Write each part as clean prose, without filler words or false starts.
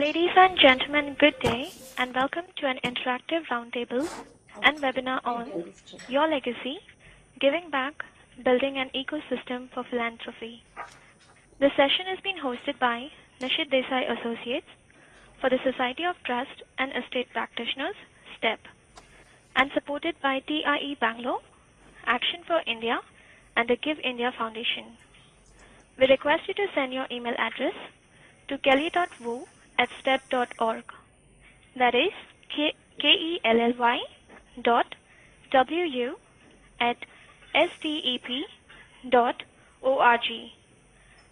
Ladies and gentlemen, good day and welcome to an interactive roundtable and webinar on Your Legacy, Giving Back, Building an Ecosystem for Philanthropy. The session is being hosted by Nishit Desai Associates for the Society of Trust and Estate Practitioners, STEP, and supported by TIE Bangalore, Action for India, and the Give India Foundation. We request you to send your email address to kelly.wu@step.org. That is KELLY.WU@step.org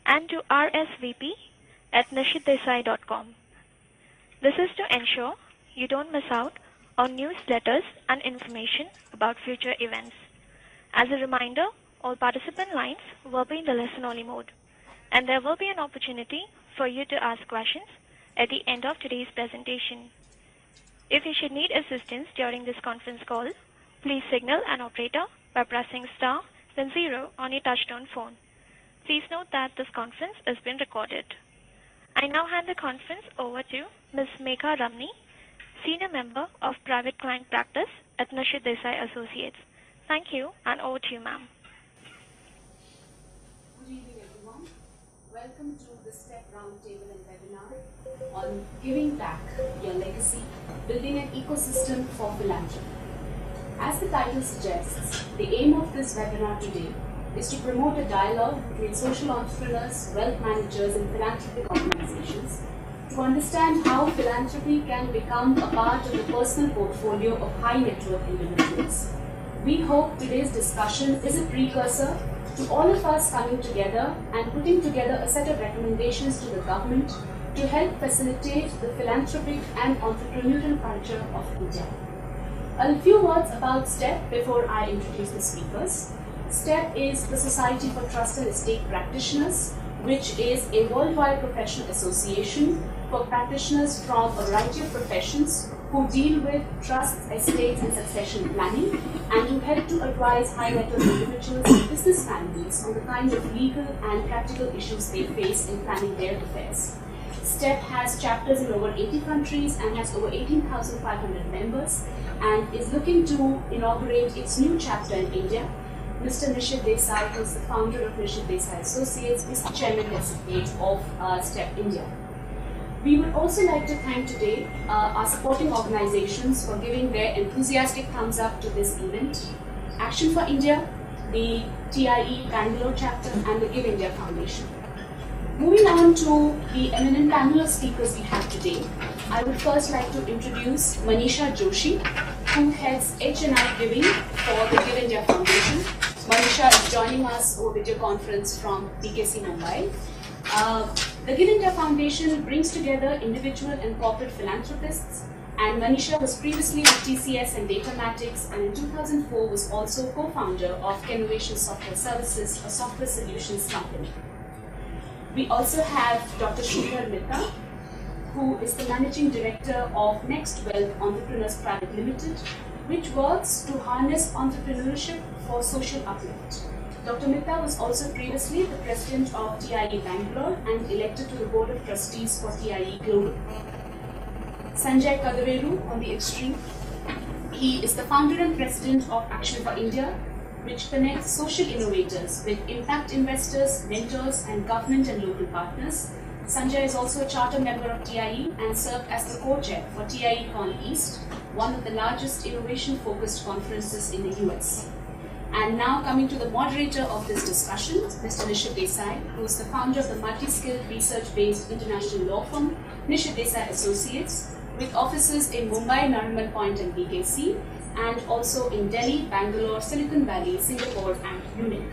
and to rsvp@nishitdesai.com. This is to ensure you don't miss out on newsletters and information about future events. As a reminder, all participant lines will be in the listen-only mode, and there will be an opportunity for you to ask questions at the end of today's presentation. If you should need assistance during this conference call, please signal an operator by pressing star then 0 on your touchtone phone. Please note that this conference is being recorded. I now hand the conference over to Ms. Megha Ramani, Senior Member of Private Client Practice at Nishit Desai Associates. Thank you, and over to you, ma'am. Good evening, everyone. Welcome to the STEP Roundtable and webinar on Giving Back, Your Legacy, Building an Ecosystem for Philanthropy. As the title suggests, the aim of this webinar today is to promote a dialogue between social entrepreneurs, wealth managers, and philanthropic organizations to understand how philanthropy can become a part of the personal portfolio of high net worth individuals. We hope today's discussion is a precursor to all of us coming together and putting together a set of recommendations to the government to help facilitate the philanthropic and entrepreneurial culture of India. A few words about STEP before I introduce the speakers. STEP is the Society for Trust and Estate Practitioners, which is a worldwide professional association for practitioners from a variety of professions who deal with trusts, estates, and succession planning, and who help to advise high net worth individuals and business families on the kind of legal and practical issues they face in planning their affairs. STEP has chapters in over 80 countries and has over 18,500 members and is looking to inaugurate its new chapter in India. Mr. Nishit Desai, who is the founder of Nishit Desai Associates, is the chairman designate of STEP India. We would also like to thank today our supporting organizations for giving their enthusiastic thumbs up to this event: Action for India, the TIE Bangalore chapter, and the Give India Foundation. Moving on to the eminent panel of speakers we have today, I would first like to introduce Manisha Joshi, who heads H&I Giving for the Give India Foundation. Manisha is joining us over video conference from BKC Mumbai. The Give India Foundation brings together individual and corporate philanthropists, and Manisha was previously with TCS and Datamatics, and in 2004 was also co-founder of Innovation Software Services, a software solutions company. We also have Dr. Sridhar Mehta, who is the Managing Director of Next Wealth Entrepreneurs Private Limited, which works to harness entrepreneurship for social uplift. Dr. Mehta was also previously the President of TIE Bangalore and elected to the Board of Trustees for TIE Global. Sanjay Kadaveru on the extreme. He is the founder and President of Action for India, which connects social innovators with impact investors, mentors, and government and local partners. Sanjay is also a charter member of TIE and served as the co-chair for TIE Con East, one of the largest innovation-focused conferences in the US. And now coming to the moderator of this discussion, Mr. Nishit Desai, who is the founder of the multi-skilled research-based international law firm, Nishit Desai Associates, with offices in Mumbai, Nariman Point, and BKC, and also in Delhi, Bangalore, Silicon Valley, Singapore, and Munich.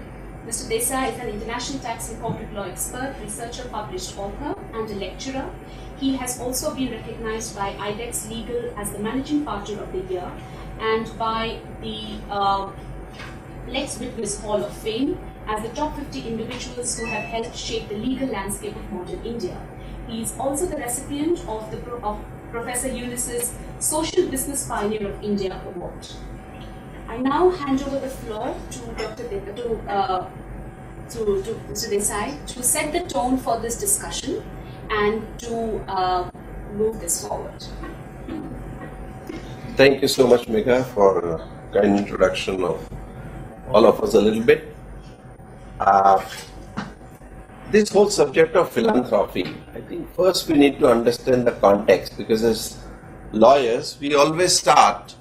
Mr. Desai is an international tax and corporate law expert, researcher, published author, and a lecturer. He has also been recognized by IDEX Legal as the Managing Partner of the Year and by the Lex Witness Hall of Fame as the top 50 individuals who have helped shape the legal landscape of modern India. He is also the recipient of Professor Eunice's Social Business Pioneer of India Award. I now hand over the floor to Mr. Desai to set the tone for this discussion and to move this forward. Thank you so much, Megha, for a kind introduction of all of us a little bit. This whole subject of philanthropy, I think first we need to understand the context, because as lawyers, we always start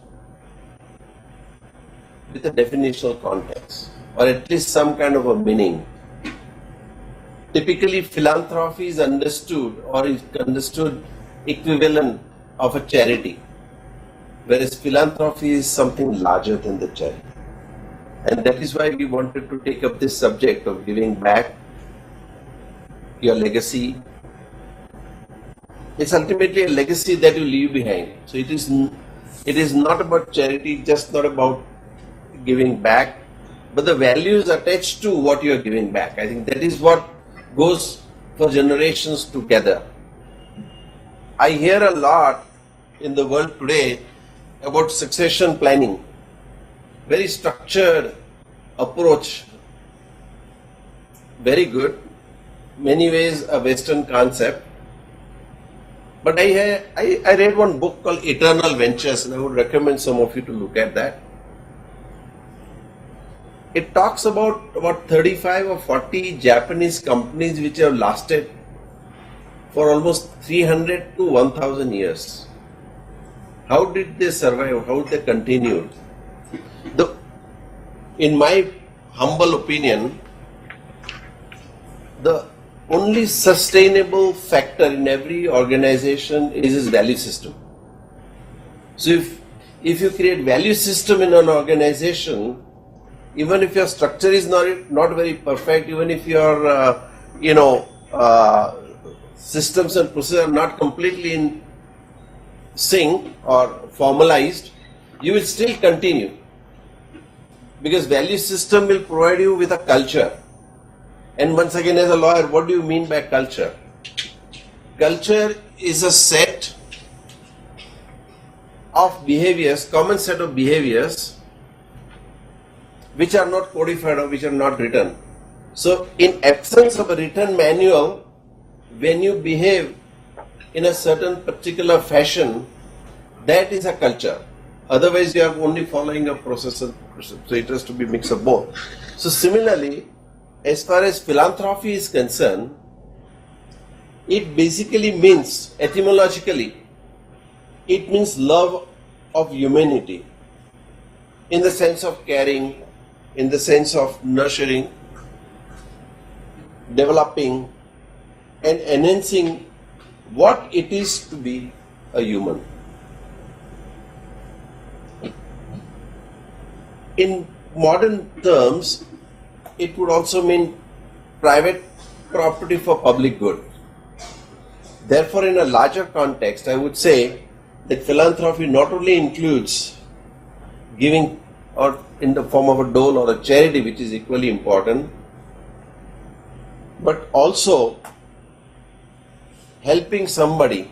with a definitional context, or at least some kind of a meaning. Typically, philanthropy is understood equivalent of a charity, whereas philanthropy is something larger than the charity. And that is why we wanted to take up this subject of giving back your legacy. It's ultimately a legacy that you leave behind. So it is not about charity, just not about giving back, but the values attached to what you are giving back. I think that is what goes for generations together. I hear a lot in the world today about succession planning, very structured approach, very good, many ways a Western concept. But I read one book called Eternal Ventures, and I would recommend some of you to look at that. It talks about 35 or 40 Japanese companies which have lasted for almost 300 to 1000 years. How did they survive? How did they continue? In my humble opinion, the only sustainable factor in every organization is its value system. So if you create value system in an organization, even if your structure is not very perfect, even if your systems and processes are not completely in sync or formalized, you will still continue, because value system will provide you with a culture. And once again, as a lawyer, what do you mean by culture? Culture is a set of behaviors, common set of behaviors, which are not codified or which are not written. So in absence of a written manual, when you behave in a certain particular fashion, that is a culture. Otherwise, you are only following a process. So it has to be mix of both. So similarly, as far as philanthropy is concerned, it basically means, etymologically, it means love of humanity, in the sense of caring, in the sense of nurturing, developing, and enhancing what it is to be a human. In modern terms, it would also mean private property for public good. Therefore, in a larger context, I would say that philanthropy not only includes giving or in the form of a dole or a charity, which is equally important, but also helping somebody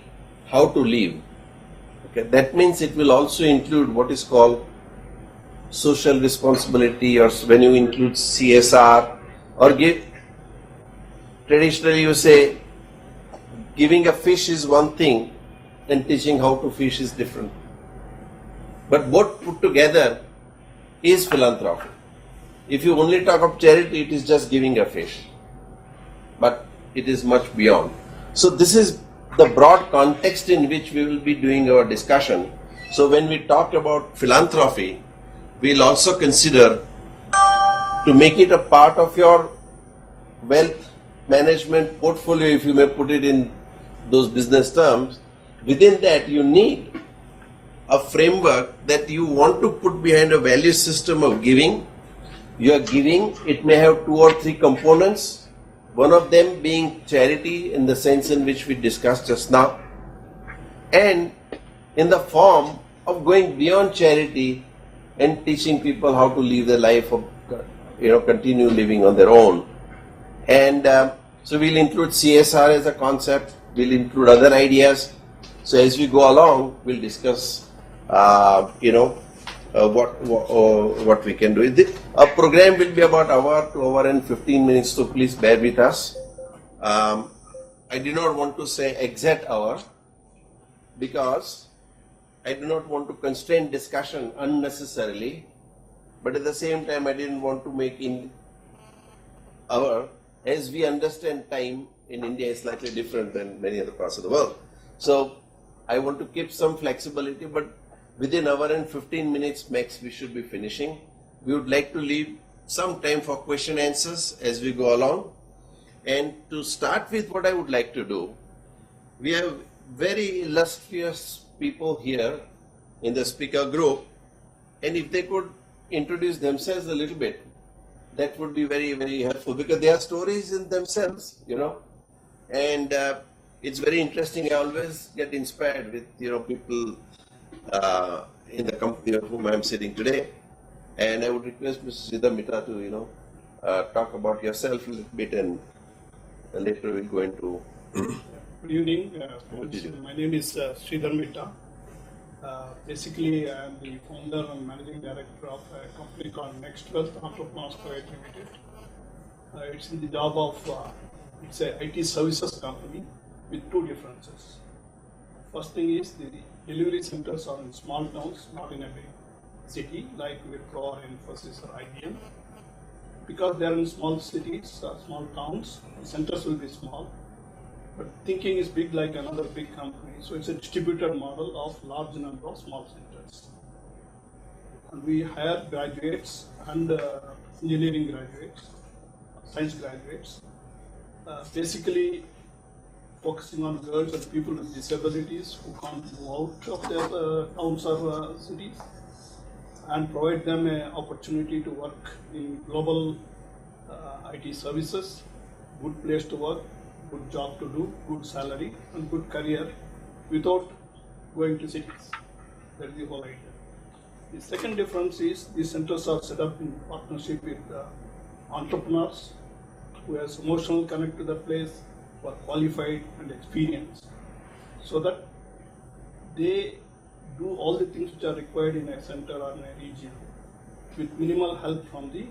how to live. Okay, that means it will also include what is called social responsibility, or when you include CSR, or traditionally you say giving a fish is one thing and teaching how to fish is different. But both put together is philanthropy. If you only talk of charity, it is just giving a fish, but it is much beyond. So this is the broad context in which we will be doing our discussion. So when we talk about philanthropy, we'll also consider to make it a part of your wealth management portfolio, if you may put it in those business terms. Within that, you need a framework that you want to put behind a value system of giving. You are giving, it may have 2 or 3 components, one of them being charity in the sense in which we discussed just now, and in the form of going beyond charity and teaching people how to live their life, of, continue living on their own. And so we'll include CSR as a concept, we'll include other ideas. So as we go along, we'll discuss, what we can do. Our program will be about hour to hour and 15 minutes, so please bear with us. I do not want to say exact hour, because I do not want to constrain discussion unnecessarily, but at the same time I didn't want to make as we understand time in India is slightly different than many other parts of the world. So I want to keep some flexibility, but within hour and 15 minutes max we should be finishing. We would like to leave some time for question answers as we go along. And to start with, what I would like to do, we have very illustrious people here in the speaker group, and if they could introduce themselves a little bit, that would be very, very helpful, because they are stories in themselves, and it's very interesting. I always get inspired with, people in the company of whom I'm sitting today. And I would request Mrs. Sridhar Mitra to, talk about yourself a little bit, and later we'll go into. Good evening. My name is Sridhar Mitra. Basically, I am the founder and managing director of a company called Next Wealth Entrepreneurs Private Limited. It's in the job of, it's a IT services company with two differences. First thing is the delivery centers are in small towns, not in a big city like Wipro or Infosys or IBM. Because they are in small cities or small towns, the centers will be small. But thinking is big like another big company. So it's a distributed model of large number of small centers. And we hire graduates and engineering graduates, science graduates, basically focusing on girls and people with disabilities who can't move out of their towns or cities, and provide them an opportunity to work in global IT services, good place to work, good job to do, good salary and good career without going to cities. That is the whole idea. The second difference is these centers are set up in partnership with entrepreneurs who has emotional connect to the place, who are qualified and experienced, so that they do all the things which are required in a center or in a region with minimal help from the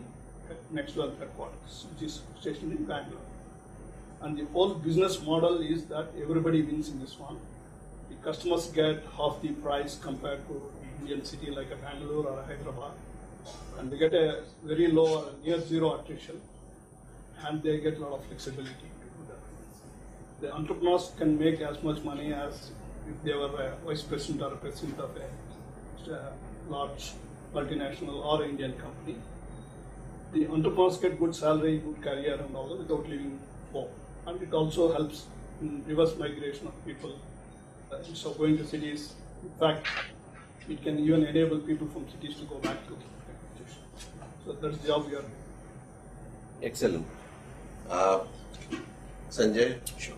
Next Wealth headquarters, which is stationed in Bangalore. And the whole business model is that everybody wins in this one. The customers get half the price compared to the Indian city like a Bangalore or a Hyderabad, and they get a very low, near zero attrition, and they get a lot of flexibility to do that. The entrepreneurs can make as much money as if they were a vice president or a president of a large multinational or Indian company. The entrepreneurs get good salary, good career and all that without leaving home. And it also helps in reverse migration of people instead of going to cities. In fact, it can even enable people from cities to go back to education. So that's the job we are doing. Excellent. Sanjay? Sure.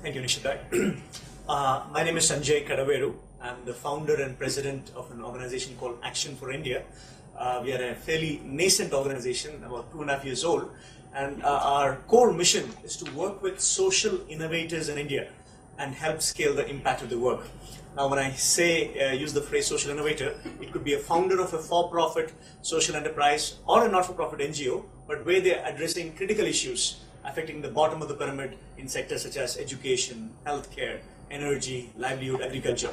Thank you, Nishithai. My name is Sanjay Kadaveru. I'm the founder and president of an organization called Action for India. We are a fairly nascent organization, about 2.5 years old, and our core mission is to work with social innovators in India and help scale the impact of the work. Now, when I say use the phrase social innovator, it could be a founder of a for-profit social enterprise or a not-for-profit NGO, but where they're addressing critical issues affecting the bottom of the pyramid in sectors such as education, healthcare, energy, livelihood, agriculture.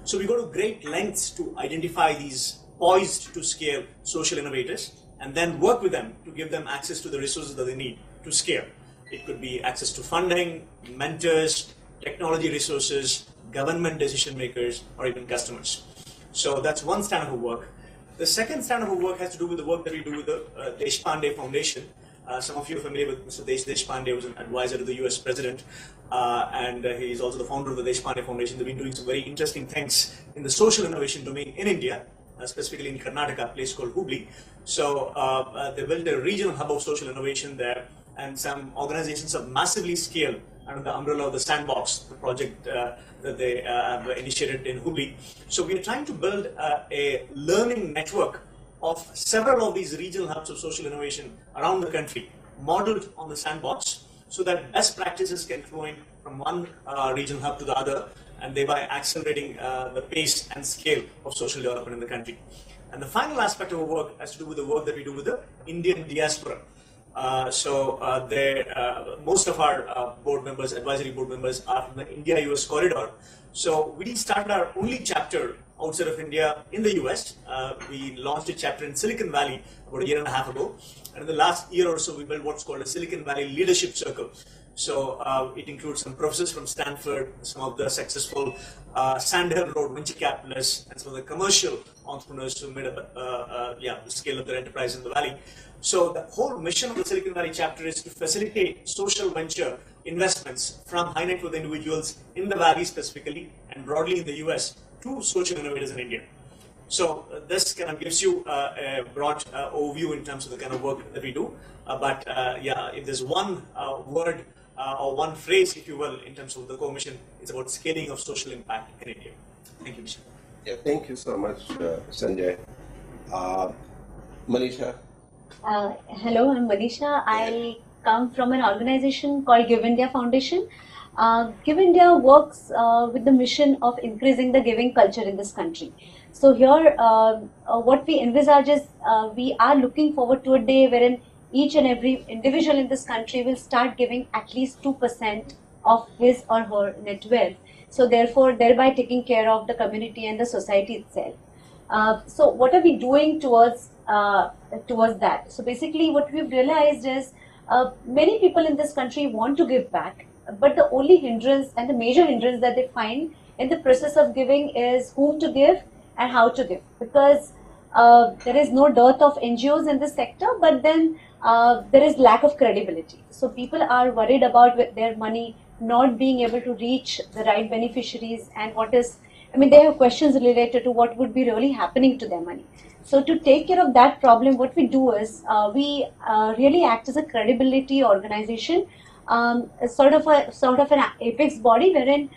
So we go to great lengths to identify these poised to scale social innovators and then work with them to give them access to the resources that they need to scale. It could be access to funding, mentors, technology resources, government decision makers, or even customers. So that's one strand of work. The second strand of work has to do with the work that we do with the Deshpande Foundation. Some of you are familiar with Mr. Deshpande, who was an advisor to the US president, and he is also the founder of the Deshpande Foundation. They've been doing some very interesting things in the social innovation domain in India, specifically in Karnataka, a place called Hubli. So they built a regional hub of social innovation there, and some organizations have massively scaled under the umbrella of the Sandbox, the project that they have initiated in Hubli. So we are trying to build a learning network of several of these regional hubs of social innovation around the country, modeled on the Sandbox, so that best practices can flow in from one regional hub to the other, and thereby accelerating the pace and scale of social development in the country. And the final aspect of our work has to do with the work that we do with the Indian diaspora. Most of our board members, advisory board members, are from the India-US corridor. So we started our only chapter outside of India in the US. We launched a chapter in Silicon Valley about a year and a half ago. And in the last year or so, we built what's called a Silicon Valley Leadership Circle. So it includes some professors from Stanford, some of the successful Sandhill Road venture capitalists, and some of the commercial entrepreneurs who made scale of their enterprise in the valley. So the whole mission of the Silicon Valley chapter is to facilitate social venture investments from high net worth individuals in the valley specifically, and broadly in the US, to social innovators in India. So this kind of gives you a broad overview in terms of the kind of work that we do. If there's one word or one phrase, if you will, in terms of the core mission, it's about scaling of social impact in India. Thank you, Michelle. Yeah, thank you so much, Sanjay. Manisha. Hello, I'm Manisha. I come from an organization called Give India Foundation. Give India works with the mission of increasing the giving culture in this country. So here, what we envisage is we are looking forward to a day wherein each and every individual in this country will start giving at least 2% of his or her net wealth. So therefore, thereby taking care of the community and the society itself. So what are we doing towards that? So basically, what we've realized is many people in this country want to give back, but the only hindrance and the major hindrance that they find in the process of giving is whom to give and how to give, because there is no dearth of NGOs in this sector, but then there is lack of credibility. So people are worried about their money not being able to reach the right beneficiaries, and they have questions related to what would be really happening to their money. So to take care of that problem, what we do is we really act as a credibility organization, sort of an apex body wherein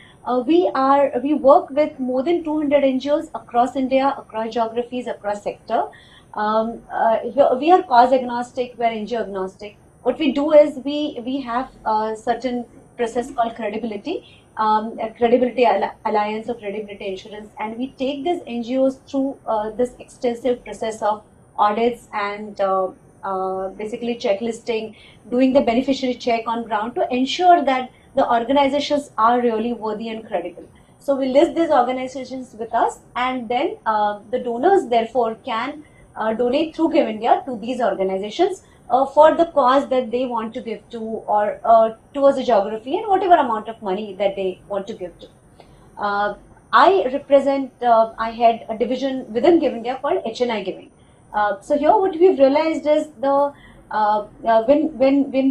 we work with more than 200 NGOs across India, across geographies, across sector. We are cause agnostic, we are NGO agnostic. What we do is we have a certain process called credibility, credibility alliance or credibility insurance, and we take these NGOs through this extensive process of audits and basically checklisting, doing the beneficiary check on ground to ensure that the organizations are really worthy and credible. So we list these organizations with us, and then the donors therefore can donate through Give India to these organizations for the cause that they want to give to, or towards the geography and whatever amount of money that they want to give to. I had a division within Give India called HNI Giving. So here what we've realized is when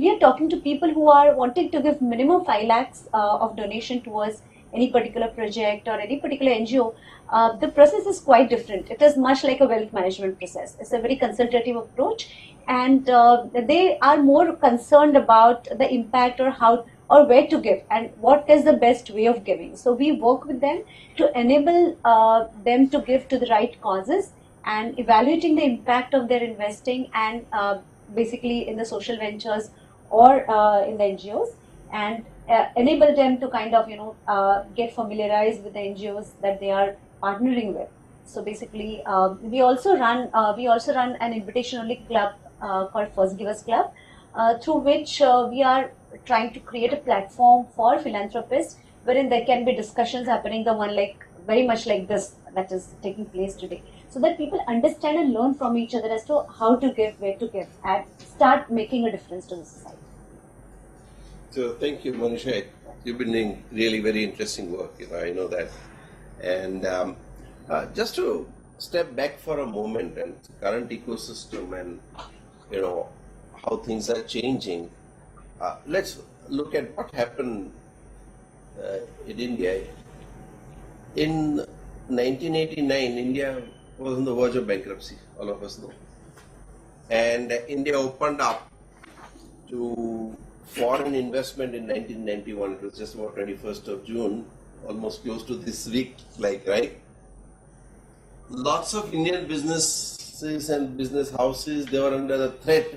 we are talking to people who are wanting to give minimum 5 lakhs of donation towards any particular project or any particular NGO, the process is quite different. It is much like a wealth management process. It's a very consultative approach, and they are more concerned about the impact or how or where to give and what is the best way of giving. So we work with them to enable them to give to the right causes and evaluating the impact of their investing and basically in the social ventures or in the NGOs, and enable them to kind of get familiarized with the NGOs that they are partnering with. So basically, we also run an invitation-only club called First Givers Club, through which we are trying to create a platform for philanthropists, wherein there can be discussions happening, the one very much like this that is taking place today, so that people understand and learn from each other as to how to give, where to give, and start making a difference to the society. So thank you, Manisha. You've been doing really very interesting work. I know that. And just to step back for a moment and current ecosystem and how things are changing. Let's look at what happened in India. In 1989, India was on the verge of bankruptcy, all of us know. And India opened up to foreign investment in 1991. It was just about 21st of June, almost close to this week, right? Lots of Indian businesses and business houses, they were under the threat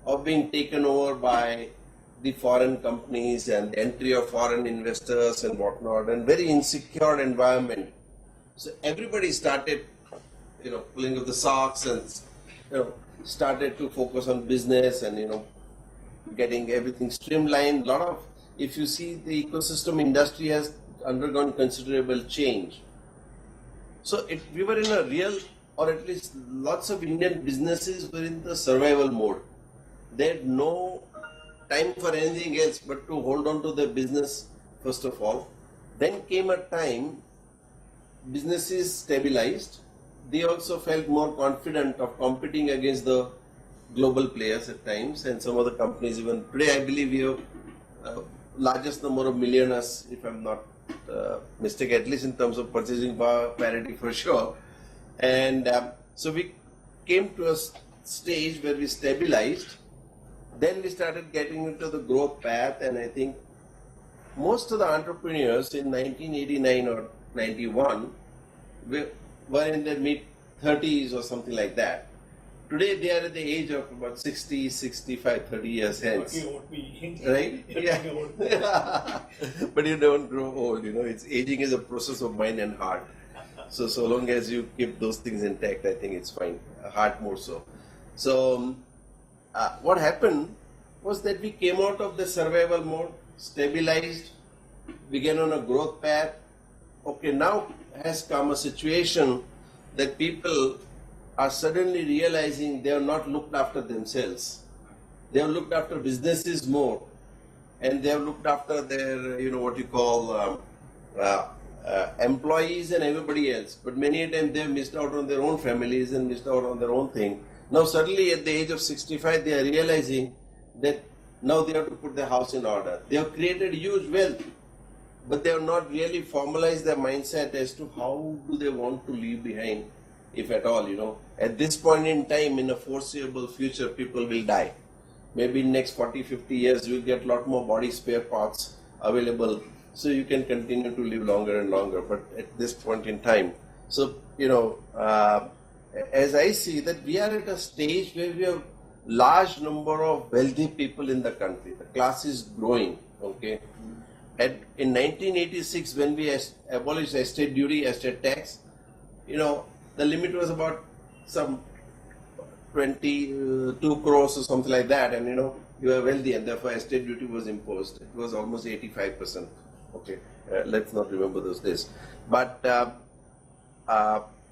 of being taken over by the foreign companies and the entry of foreign investors and whatnot, and very insecure environment. So everybody started, pulling up the socks and, started to focus on business and, getting everything streamlined. If you see, the ecosystem industry has undergone considerable change. So we were in a real, or at least lots of Indian businesses were in the survival mode. They had no time for anything else but to hold on to their business first of all. Then came a time businesses stabilized. They also felt more confident of competing against the global players at times, and some other companies even. Today I believe we have largest number of millionaires, if I'm not mistaken, at least in terms of purchasing power parity for sure. And so we came to a stage where we stabilized. Then we started getting into the growth path, and I think most of the entrepreneurs in 1989 or 91 were in their mid-30s or something like that. Today they are at the age of about 60, 65, 30 years hence. Talking about me. Right? You're talking about me. But you don't grow old, It's aging is a process of mind and heart. So long as you keep those things intact, I think it's fine. Heart more so. So what happened was that we came out of the survival mode, stabilized, began on a growth path. Okay, now has come a situation that people are suddenly realizing they have not looked after themselves. They have looked after businesses more, and they have looked after their, what you call employees and everybody else. But many a time they have missed out on their own families and missed out on their own thing. Now suddenly at the age of 65, they are realizing that now they have to put their house in order. They have created huge wealth, but they have not really formalized their mindset as to how do they want to leave behind, if at all, At this point in time, in a foreseeable future, people will die. Maybe in next 40, 50 years, you'll get a lot more body spare parts available, so you can continue to live longer and longer. But at this point in time, so, as I see that we are at a stage where we have large number of wealthy people in the country. The class is growing, okay. In 1986, when we abolished estate duty, estate tax, the limit was about some 22 crores or something like that, and you were wealthy, and therefore estate duty was imposed. It was almost 85%. Okay, let's not remember those days. But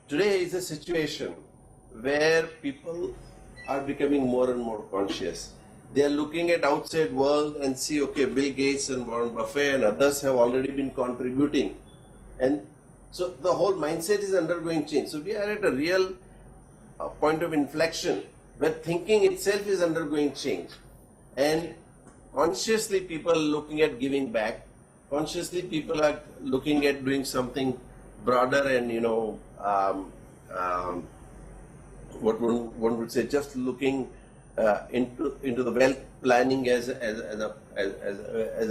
today is a situation where people are becoming more and more conscious. They are looking at outside world and see, okay, Bill Gates and Warren Buffett and others have already been contributing, and so the whole mindset is undergoing change. So we are at a real point of inflection where thinking itself is undergoing change, and consciously people are looking at giving back. Consciously people are looking at doing something broader and what one would say, just looking into the wealth planning as a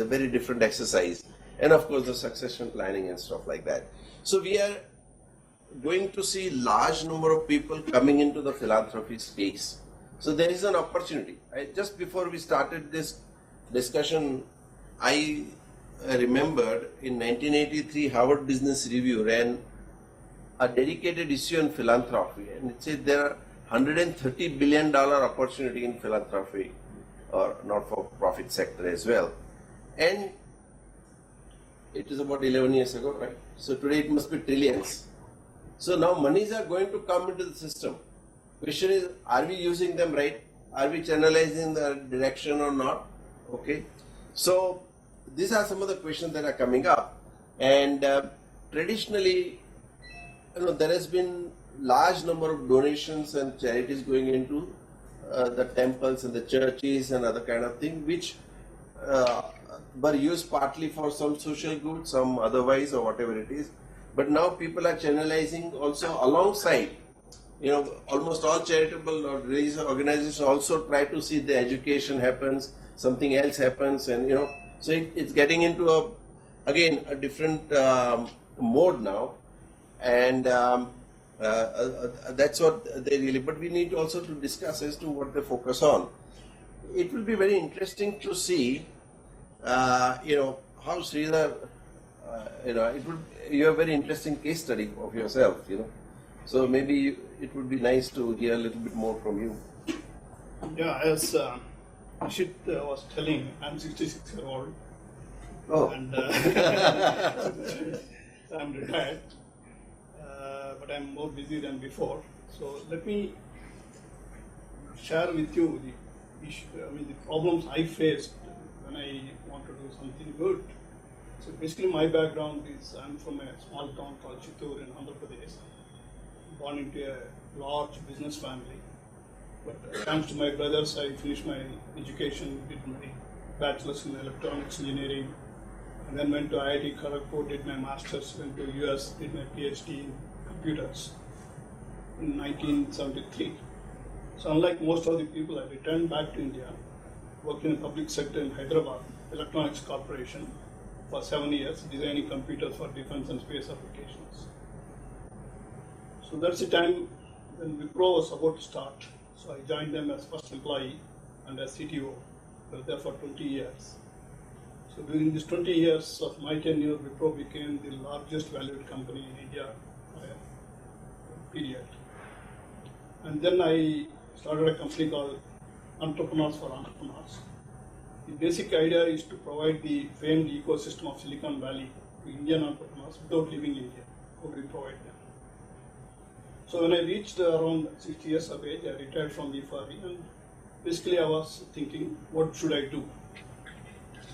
very different exercise, and of course the succession planning and stuff like that. So we are going to see large number of people coming into the philanthropy space. So there is an opportunity. Just before we started this discussion, I remembered in 1983 Harvard Business Review ran a dedicated issue on philanthropy, and it said there are $130 billion opportunity in philanthropy or not-for-profit sector as well. And it is about 11 years ago, right? So today it must be trillions. So now monies are going to come into the system. Question is, are we using them right? Are we channelizing the direction or not? Okay. So these are some of the questions that are coming up. And traditionally, there has been large number of donations and charities going into the temples and the churches and other kind of thing, which were used partly for some social good, some otherwise or whatever it is. But now people are channelizing also alongside. Almost all charitable or religious organizations also try to see the education happens, something else happens, and so it's getting into again a different mode now, and that's what they really. But we need also to discuss as to what they focus on. It will be very interesting to see, how Sridhar, you have a very interesting case study of yourself, So maybe it would be nice to hear a little bit more from you. Yeah, as Nishit was telling, I'm 66-year-old. Oh. And I'm retired, but I'm more busy than before. So let me share with you the problems I faced when I want to do something good. So basically my background is I'm from a small town called Chittoor in Andhra Pradesh, born into a large business family. But thanks to my brothers, I finished my education, did my bachelor's in electronics engineering, and then went to IIT Kharagpur, did my master's, went to US, did my PhD in computers in 1973. So unlike most of the people, I returned back to India, worked in the public sector in Hyderabad, Electronics Corporation, for 7 years, designing computers for defense and space applications. So that's the time when Wipro was about to start. So I joined them as first employee and as CTO. I was there for 20 years. So during these 20 years of my tenure, Wipro became the largest valued company in India for a period. And then I started a company called Entrepreneurs for Entrepreneurs. The basic idea is to provide the famed ecosystem of Silicon Valley to Indian entrepreneurs without leaving India. How do we provide them? So when I reached around 60 years of age, I retired from the FRE, and basically I was thinking, what should I do?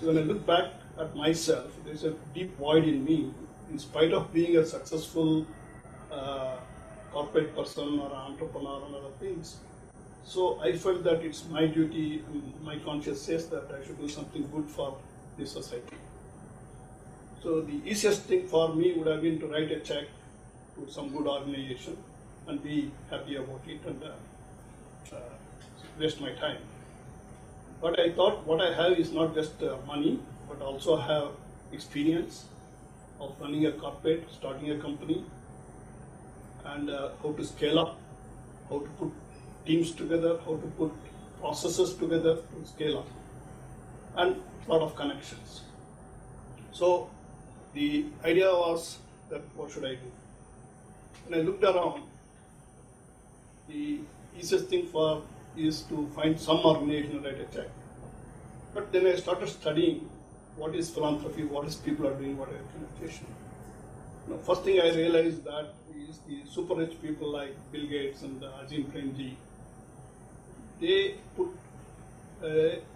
So when I look back at myself, there's a deep void in me, in spite of being a successful corporate person or entrepreneur and other things. So I felt that it's my duty, and my conscience says that I should do something good for the society. So the easiest thing for me would have been to write a check to some good organization and be happy about it and waste my time. But I thought what I have is not just money, but also have experience of running a corporate, starting a company, and how to scale up, how to put teams together, how to put processes together to scale up, and a lot of connections. So the idea was that what should I do? When I looked around, the easiest thing is to find some organization and write a check. But then I started studying what is philanthropy, what is people are doing, what is communication. First thing I realized that is the super rich people like Bill Gates and Azim Premji, they put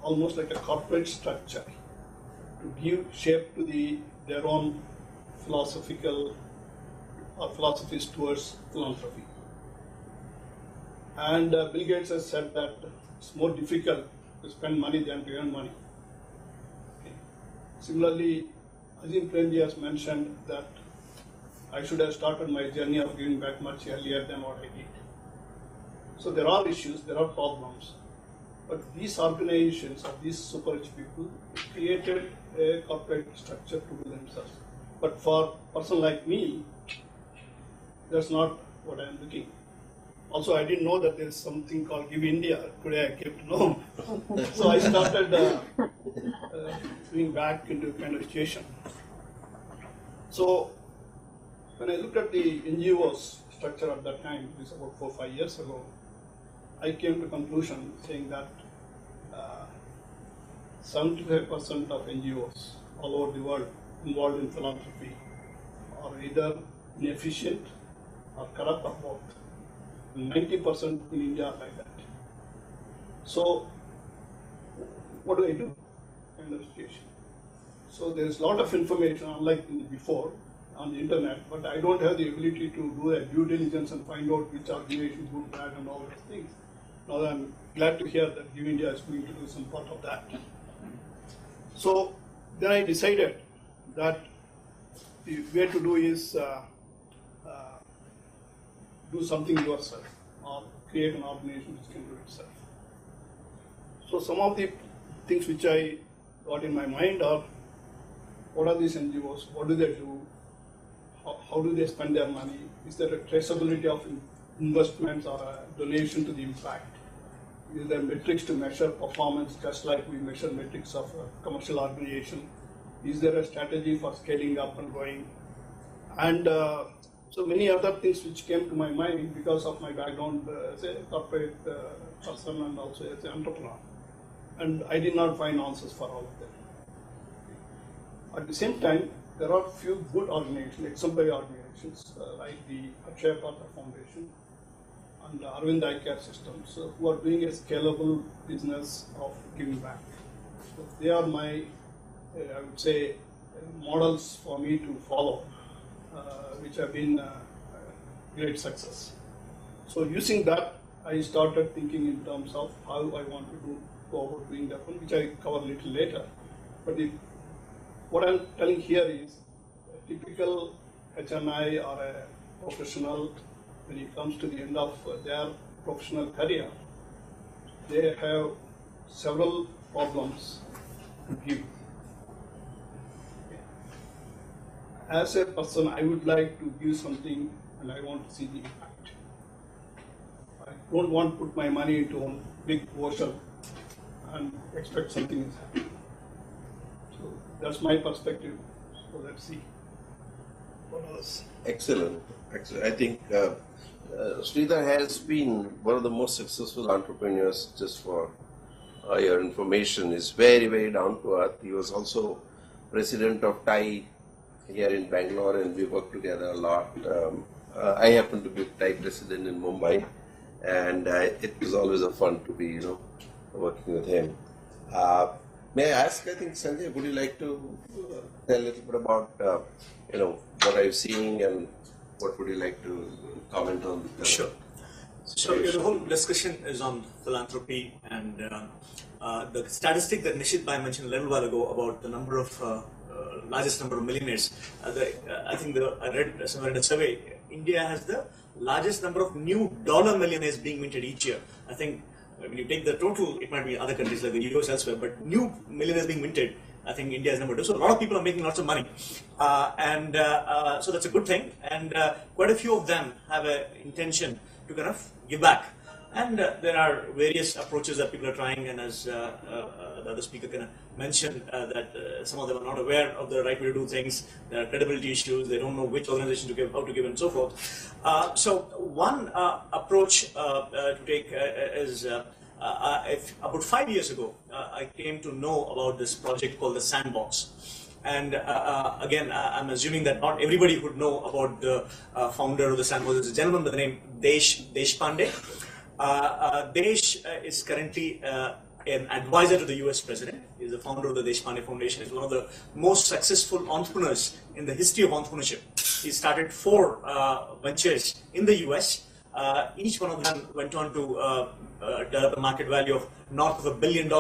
almost like a corporate structure to give shape to their own philosophies towards philanthropy. And Bill Gates has said that it's more difficult to spend money than to earn money. Okay. Similarly, Azim Premji has mentioned that I should have started my journey of giving back much earlier than what I did. So there are issues, there are problems, but these organizations or these super rich people created a corporate structure to do themselves. But for a person like me, that's not what I am looking. Also, I didn't know that there is something called Give India. Today I came to know. So I started going back into kind of situation. So when I looked at the NGOs structure at that time, it was about 4 or 5 years ago, I came to conclusion saying that 75% of NGOs all over the world involved in philanthropy are either inefficient or corrupt or both. 90% in India are like that. So what do I do in the situation? So there is a lot of information, unlike before, on the internet, but I don't have the ability to do a due diligence and find out which organization is good, bad, and all those things. Now I'm glad to hear that Give India is going to do some part of that. So then I decided that the way to do is do something yourself or create an organization which can do itself. So some of the things which I got in my mind are, what are these NGOs, what do they do, how do they spend their money, is there a traceability of investments or a donation to the impact, is there metrics to measure performance just like we measure metrics of a commercial organization, is there a strategy for scaling up and going, and so many other things which came to my mind because of my background as a corporate person and also as an entrepreneur. and I did not find answers for all of them. At the same time, there are few good organizations, exemplary organizations like the Akshaya Patra Foundation and the Arvind Eye Care Systems who are doing a scalable business of giving back. So they are my, I would say, models for me to follow, which have been great success. So using that, I started thinking in terms of how I want to go about doing that one, which I cover a little later. But what I'm telling here is a typical HNI or a professional, when it comes to the end of their professional career, they have several problems to give. As a person, I would like to give something and I want to see the impact. I don't want to put my money into a big ocean and expect something is happening. So that's my perspective. So let's see what else. Excellent. Excellent. I think Sridhar has been one of the most successful entrepreneurs. Just for your information, is very, very down to earth. He was also president of TAI here in Bangalore, and we worked together a lot. I happen to be TAI president in Mumbai, and it was always a fun to be, working with him. May I ask? I think Sanjay, would you like to tell a little bit about, what are you seeing, and what would you like to comment on? Sure. So the whole discussion is on philanthropy, and the statistic that Nishit Bhai mentioned a little while ago about the number of largest number of millionaires. I think I read somewhere in a survey, India has the largest number of new dollar millionaires being minted each year. I think when you take the total, it might be other countries like the US elsewhere, but new millionaires being minted, I think India is number 2. So a lot of people are making lots of money, so that's a good thing. And quite a few of them have an intention to kind of give back. And there are various approaches that people are trying, and as the other speaker kind of mentioned, that some of them are not aware of the right way to do things. There are credibility issues. They don't know which organization to give, how to give, and so forth. So one approach to take is about 5 years ago, I came to know about this project called the Sandbox. And again, I'm assuming that not everybody would know about the founder of the Sandbox. There's a gentleman by the name Deshpande. Desh is currently an advisor to the US president. He's the founder of the Deshpande Foundation. He's one of the most successful entrepreneurs in the history of entrepreneurship. He started 4 ventures in the US. Each one of them went on to develop a market value of north of $1 billion.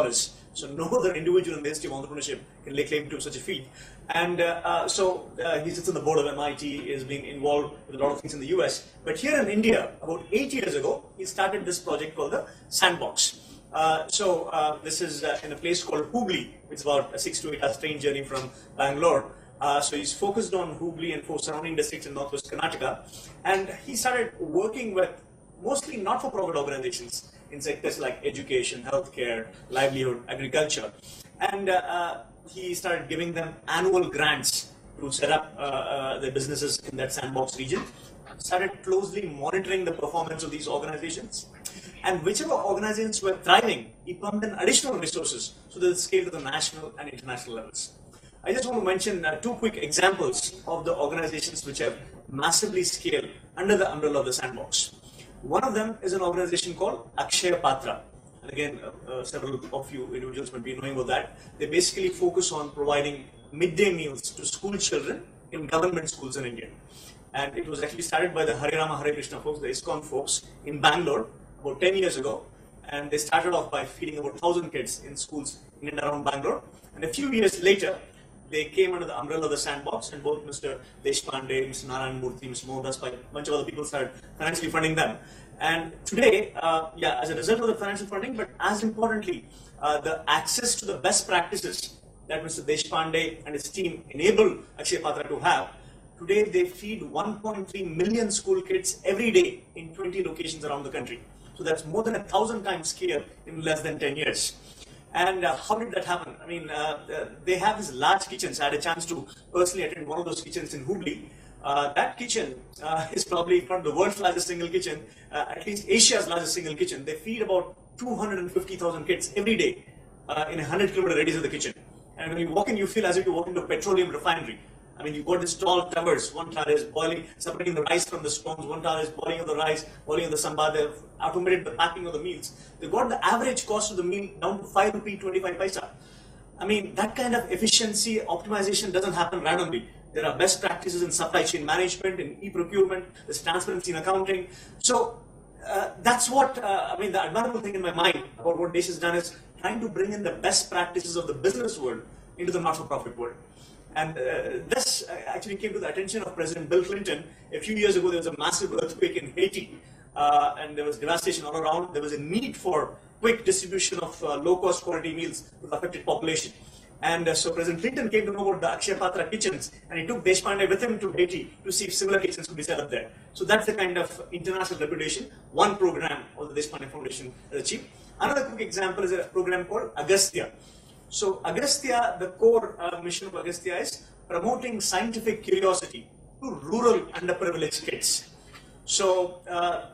So no other individual in the history of entrepreneurship can lay claim to such a feat. And so he sits on the board of MIT, is being involved with a lot of things in the US. But here in India, about 8 years ago, he started this project called the Sandbox. This is in a place called Hubli, which is about a 6 to 8 hour train journey from Bangalore. So he's focused on Hubli and 4 surrounding districts in northwest Karnataka. And he started working with mostly not-for-profit organizations in sectors like education, healthcare, livelihood, agriculture. And he started giving them annual grants to set up their businesses in that Sandbox region. Started closely monitoring the performance of these organizations. And whichever organizations were thriving, he pumped in additional resources so that it scaled to the national and international levels. I just want to mention 2 quick examples of the organizations which have massively scaled under the umbrella of the Sandbox. One of them is an organization called Akshaya Patra. And again, several of you individuals might be knowing about that. They basically focus on providing midday meals to school children in government schools in India. And it was actually started by the Hare Rama Hare Krishna folks, the ISKCON folks in Bangalore about 10 years ago. And they started off by feeding about 1,000 kids in schools in and around Bangalore. And a few years later, they came under the umbrella of the Sandbox, and both Mr. Deshpande, Mr. Narayan Murthy, Mr. Mohandas, a bunch of other people started financially funding them. And today, as a result of the financial funding, but as importantly, the access to the best practices that Mr. Deshpande and his team enable Akshaya Patra to have, today they feed 1.3 million school kids every day in 20 locations around the country. So that's more than 1,000 times scale in less than 10 years. And how did that happen? I mean, they have these large kitchens. I had a chance to personally attend one of those kitchens in Hubli. That kitchen is probably from the world's largest single kitchen, at least Asia's largest single kitchen. They feed about 250,000 kids every day in a 100-kilometer radius of the kitchen. And when you walk in, you feel as if you walk into a petroleum refinery. I mean, you've got these tall towers. One tower is boiling, separating the rice from the stones. One tower is boiling of the rice, boiling of the sambar. They've automated the packing of the meals. They've got the average cost of the meal down to 5 rupee 25 paisa. I mean, that kind of efficiency, optimization doesn't happen randomly. There are best practices in supply chain management, in e-procurement, there's transparency in accounting. So that's what, I mean, the admirable thing in my mind about what Desh has done is trying to bring in the best practices of the business world into the not-for-profit world. And this actually came to the attention of President Bill Clinton. A few years ago, there was a massive earthquake in Haiti, and there was devastation all around. There was a need for quick distribution of low-cost quality meals to the affected population. And so President Clinton came to know about the Akshaya Patra kitchens, and he took Deshpande with him to Haiti to see if similar kitchens could be set up there. So that's the kind of international reputation one program of the Deshpande Foundation has achieved. Another quick example is a program called Agastya. So Agastya, the core mission of Agastya is promoting scientific curiosity to rural underprivileged kids. So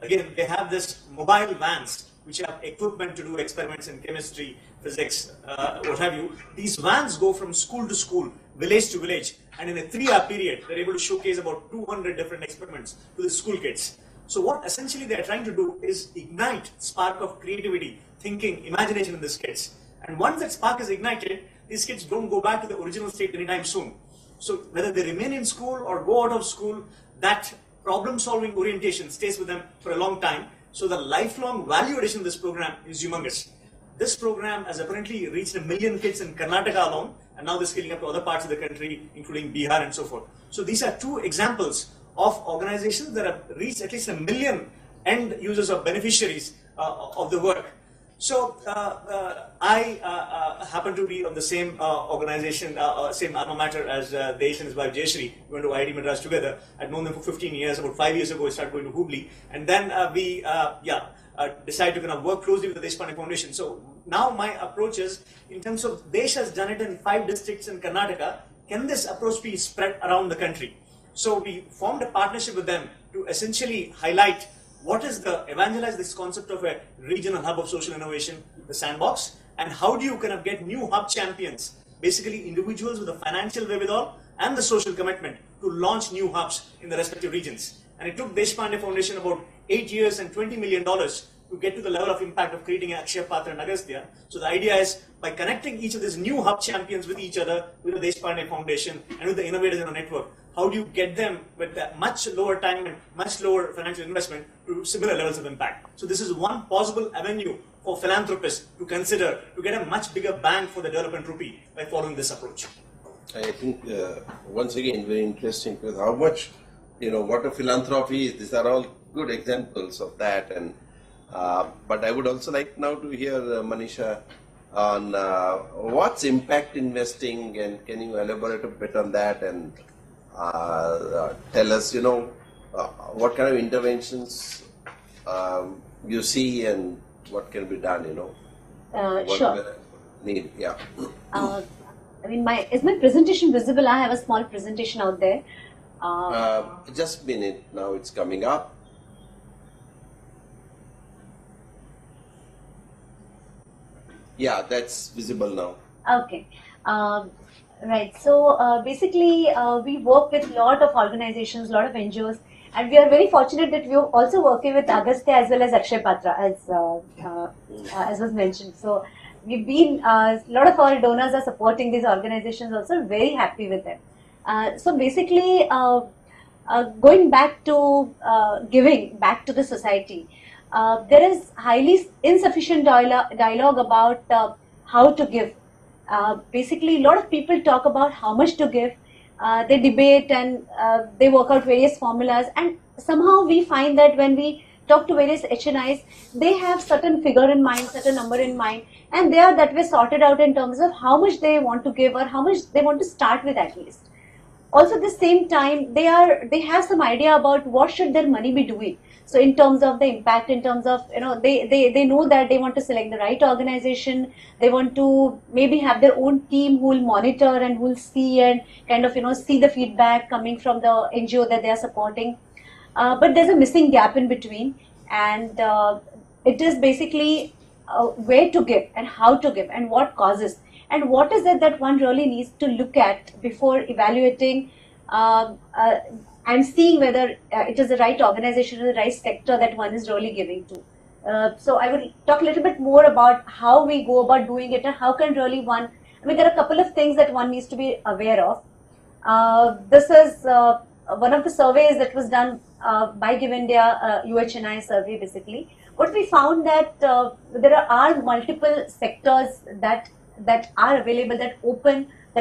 again, they have this mobile vans which have equipment to do experiments in chemistry, physics, what have you. These vans go from school to school, village to village, and in a 3-hour period, they're able to showcase about 200 different experiments to the school kids. So what essentially they're trying to do is ignite spark of creativity, thinking, imagination in these kids. And once that spark is ignited, these kids don't go back to the original state anytime soon. So whether they remain in school or go out of school, that problem-solving orientation stays with them for a long time. So the lifelong value addition of this program is humongous. This program has apparently reached 1 million kids in Karnataka alone, and now they're scaling up to other parts of the country, including Bihar and so forth. So these are two examples of organizations that have reached at least 1 million end users or beneficiaries of the work. So I happen to be of the same organization, same alma mater as Desh and his wife Jayashree. We went to IIT Madras together. I'd known them for 15 years. About 5 years ago, we started going to Hubli. And then we decided to kind of work closely with the Deshpande Foundation. So now my approach is, in terms of Desh has done it in 5 districts in Karnataka, can this approach be spread around the country? So we formed a partnership with them to essentially highlight what is evangelize this concept of a regional hub of social innovation, the sandbox, and how do you kind of get new hub champions, basically individuals with the financial wherewithal and the social commitment to launch new hubs in the respective regions. And it took Deshpande Foundation about 8 years and $20 million to get to the level of impact of creating Akshaya Patra and Agastya. So the idea is, by connecting each of these new hub champions with each other, with the Deshpande Foundation and with the innovators in our network, how do you get them with a much lower time and much lower financial investment to similar levels of impact? So this is one possible avenue for philanthropists to consider to get a much bigger bang for the development rupee by following this approach. I think, once again, very interesting, because how much, what a philanthropy is. These are all good examples of that. And but I would also like now to hear Manisha on what's impact investing, and can you elaborate a bit on that and tell us, what kind of interventions you see and what can be done, Sure. Need, yeah. I mean, is my presentation visible? I have a small presentation out there. Just a minute, now it's coming up. Yeah, that's visible now. Okay. Right. So basically, we work with a lot of organizations, a lot of NGOs, and we are very fortunate that we are also working with Agastya as well as Akshaya Patra, as was mentioned. So we've been, a lot of our donors are supporting these organizations also, very happy with them. So basically, going back to giving back to the society, there is highly insufficient dialogue about how to give. Basically, a lot of people talk about how much to give. They debate and they work out various formulas, and somehow we find that when we talk to various HNIs, they have certain figure in mind, certain number in mind, and they are that way sorted out in terms of how much they want to give or how much they want to start with at least. Also, at the same time, they have some idea about what should their money be doing. So in terms of the impact, in terms of, they know that they want to select the right organization. They want to maybe have their own team who will monitor and who will see and kind of, see the feedback coming from the NGO that they are supporting. But there's a missing gap in between. And it is basically where to give and how to give and what causes and what is it that one really needs to look at before evaluating and seeing whether it is the right organization or the right sector that one is really giving to. So I will talk a little bit more about how we go about doing it and how can really one, I mean, there are a couple of things that one needs to be aware of. This is one of the surveys that was done by Give India, UHNI survey basically. What we found that there are multiple sectors that are available, that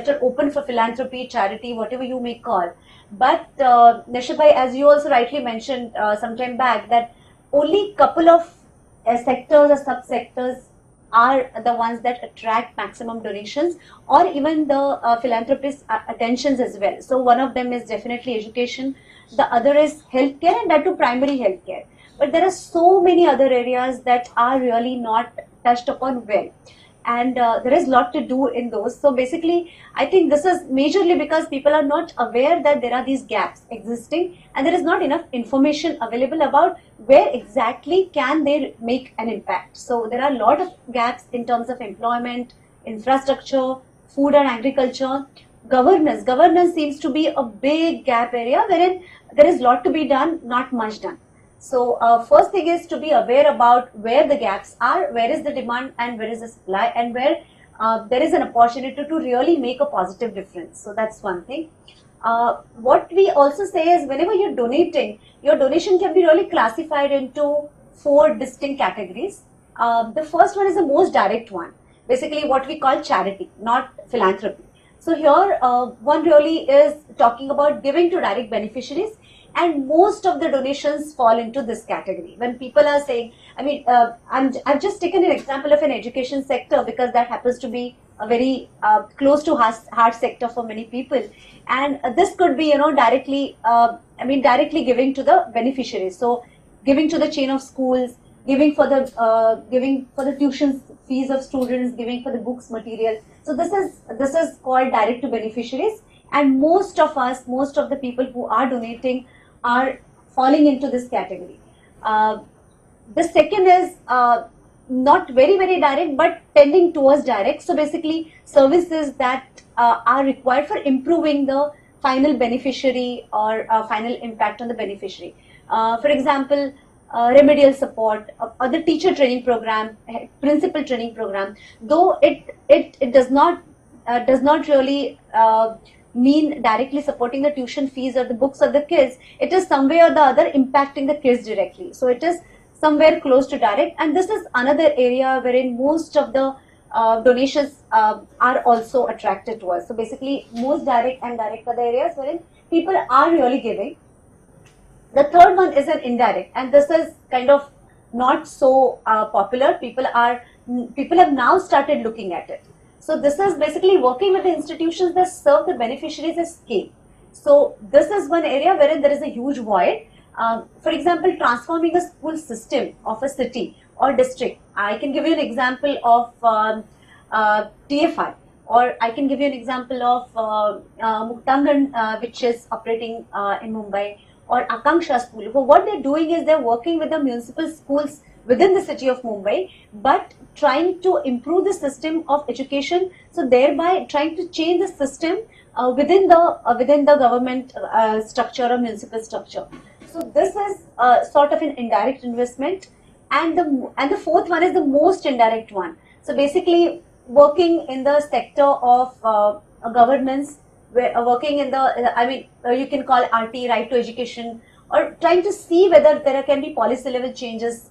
are open for philanthropy, charity, whatever you may call. But Nishabhai, as you also rightly mentioned some time back, that only couple of sectors or subsectors are the ones that attract maximum donations or even the philanthropist attentions as well. So one of them is definitely education, the other is healthcare, and that too primary healthcare. But there are so many other areas that are really not touched upon well. And there is a lot to do in those. So basically, I think this is majorly because people are not aware that there are these gaps existing and there is not enough information available about where exactly can they make an impact. So there are a lot of gaps in terms of employment, infrastructure, food and agriculture, governance. Governance seems to be a big gap area wherein there is a lot to be done, not much done. So first thing is to be aware about where the gaps are, where is the demand and where is the supply, and where there is an opportunity to really make a positive difference. So that's one thing. What we also say is whenever you're donating, your donation can be really classified into 4 distinct categories. The first one is the most direct one, basically what we call charity, not philanthropy. So here one really is talking about giving to direct beneficiaries. And most of the donations fall into this category. When people are saying, I mean, I've just taken an example of an education sector because that happens to be a very close to heart sector for many people. And this could be, directly, directly giving to the beneficiaries. So giving to the chain of schools, giving for the tuition fees of students, giving for the books material. So this is called direct to beneficiaries. And most of the people who are donating are falling into this category. The second is not very, very direct, but tending towards direct. So basically services that are required for improving the final beneficiary or final impact on the beneficiary. For example, remedial support, or the teacher training program, principal training program, though it does not really mean directly supporting the tuition fees or the books of the kids, it is some way or the other impacting the kids directly. So it is somewhere close to direct, and this is another area wherein most of the donations are also attracted to us. So basically, most direct and direct are the areas wherein people are really giving. The third one is an indirect, and this is kind of not so popular. People have now started looking at it. So this is basically working with the institutions that serve the beneficiaries at scale. So this is one area wherein there is a huge void. For example, transforming a school system of a city or district. I can give you an example of TFI, or I can give you an example of Muktangan, which is operating in Mumbai, or Akanksha School. So what they're doing is they're working with the municipal schools within the city of Mumbai, but trying to improve the system of education, so thereby trying to change the system within the government structure or municipal structure. So this is sort of an indirect investment, and the fourth one is the most indirect one. So basically, working in the sector of governance, working in the you can call RT, right to education, or trying to see whether there can be policy level changes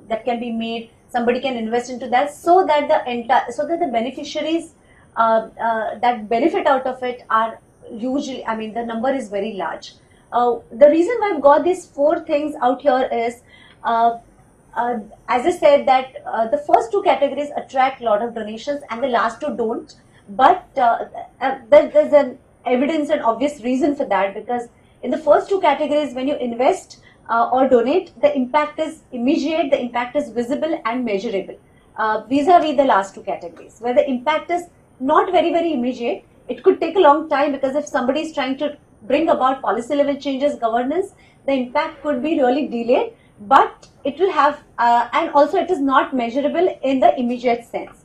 that can be made. Somebody can invest into that, so that the beneficiaries that benefit out of it are usually, the number is very large. The reason why I've got these 4 things out here is, as I said, that the first 2 categories attract a lot of donations and the last 2 don't. But there's an evidence and obvious reason for that, because in the first 2 categories, when you invest or donate, the impact is immediate, the impact is visible and measurable. Vis-a-vis the last 2 categories, where the impact is not very, very immediate. It could take a long time, because if somebody is trying to bring about policy level changes, governance, the impact could be really delayed. but it will have, and also it is not measurable in the immediate sense.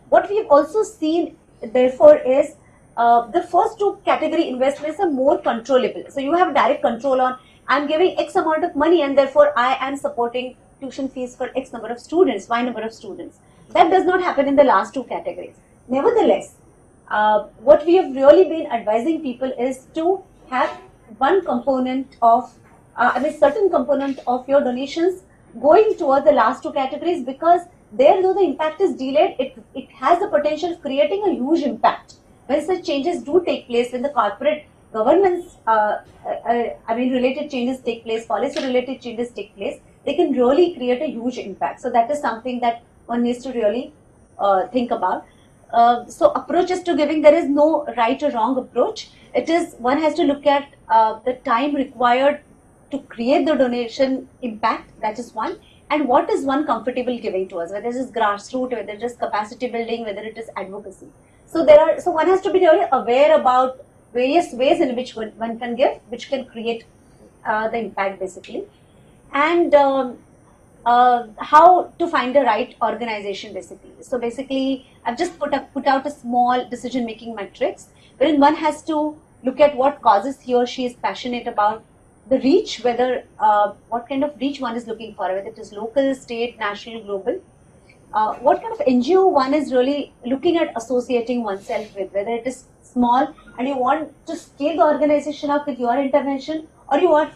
What we have also seen, therefore, is the first two category investments are more controllable. So you have direct control on, I'm giving X amount of money and therefore I am supporting tuition fees for X number of students, Y number of students. That does not happen in the last two categories. Nevertheless, what we have really been advising people is to have one component of, certain component of your donations going towards the last two categories, because there, though the impact is delayed, it has the potential of creating a huge impact. When such changes do take place, when the corporate governance, related changes take place, policy related changes take place, they can really create a huge impact. So that is something that one needs to really think about. So approaches to giving, there is no right or wrong approach. It is, one has to look at the time required to create the donation impact, that is one, and what is one comfortable giving to us, whether it is grassroots, whether it is capacity building, whether it is advocacy. So one has to be really aware about various ways in which one can give, which can create the impact basically, and how to find the right organization basically. So basically, I've just put out a small decision-making matrix wherein one has to look at what causes he or she is passionate about, the reach, whether what kind of reach one is looking for, whether it is local, state, national, global. What kind of NGO one is really looking at associating oneself with, whether it is small and you want to scale the organization up with your intervention, or you are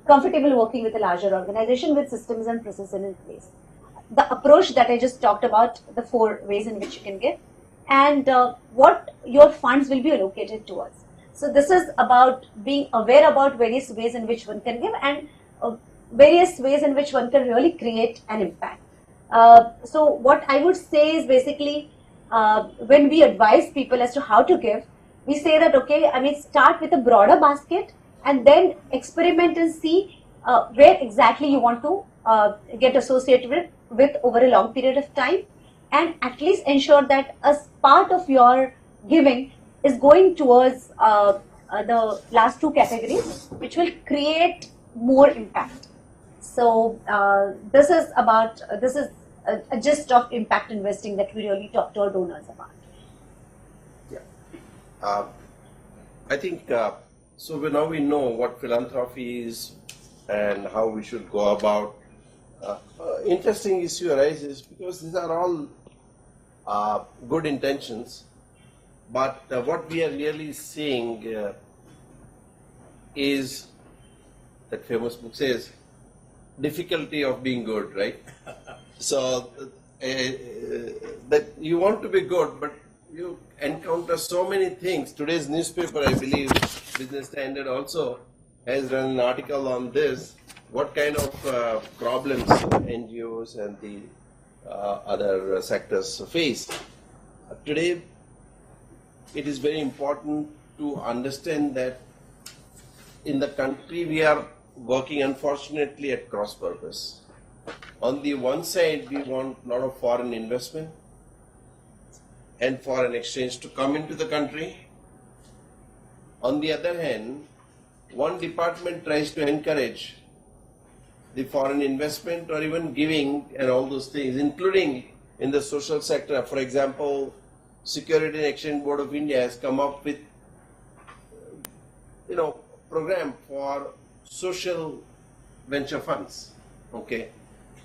comfortable working with a larger organization with systems and processes in place. The approach that I just talked about, the 4 ways in which you can give, and what your funds will be allocated towards. So this is about being aware about various ways in which one can give, and various ways in which one can really create an impact. So what I would say is basically, when we advise people as to how to give, we say that, okay, start with a broader basket and then experiment and see where exactly you want to get associated with over a long period of time, and at least ensure that a part of your giving is going towards the last 2 categories, which will create more impact. So this is a gist of impact investing that we really talk to our donors about. Yeah, I think so. Now we know what philanthropy is and how we should go about. Interesting issue arises because these are all good intentions, but what we are really seeing is, that famous book says, difficulty of being good, right? So that you want to be good, but you encounter so many things. Today's newspaper, I believe, Business Standard also has run an article on this. What kind of problems NGOs and the other sectors face. Today, it is very important to understand that in the country we are working, unfortunately, at cross purpose. On the one side, we want a lot of foreign investment and foreign exchange to come into the country. On the other hand, one department tries to encourage the foreign investment or even giving and all those things, including in the social sector. For example, Security and Exchange Board of India has come up with, program for social venture funds. Okay,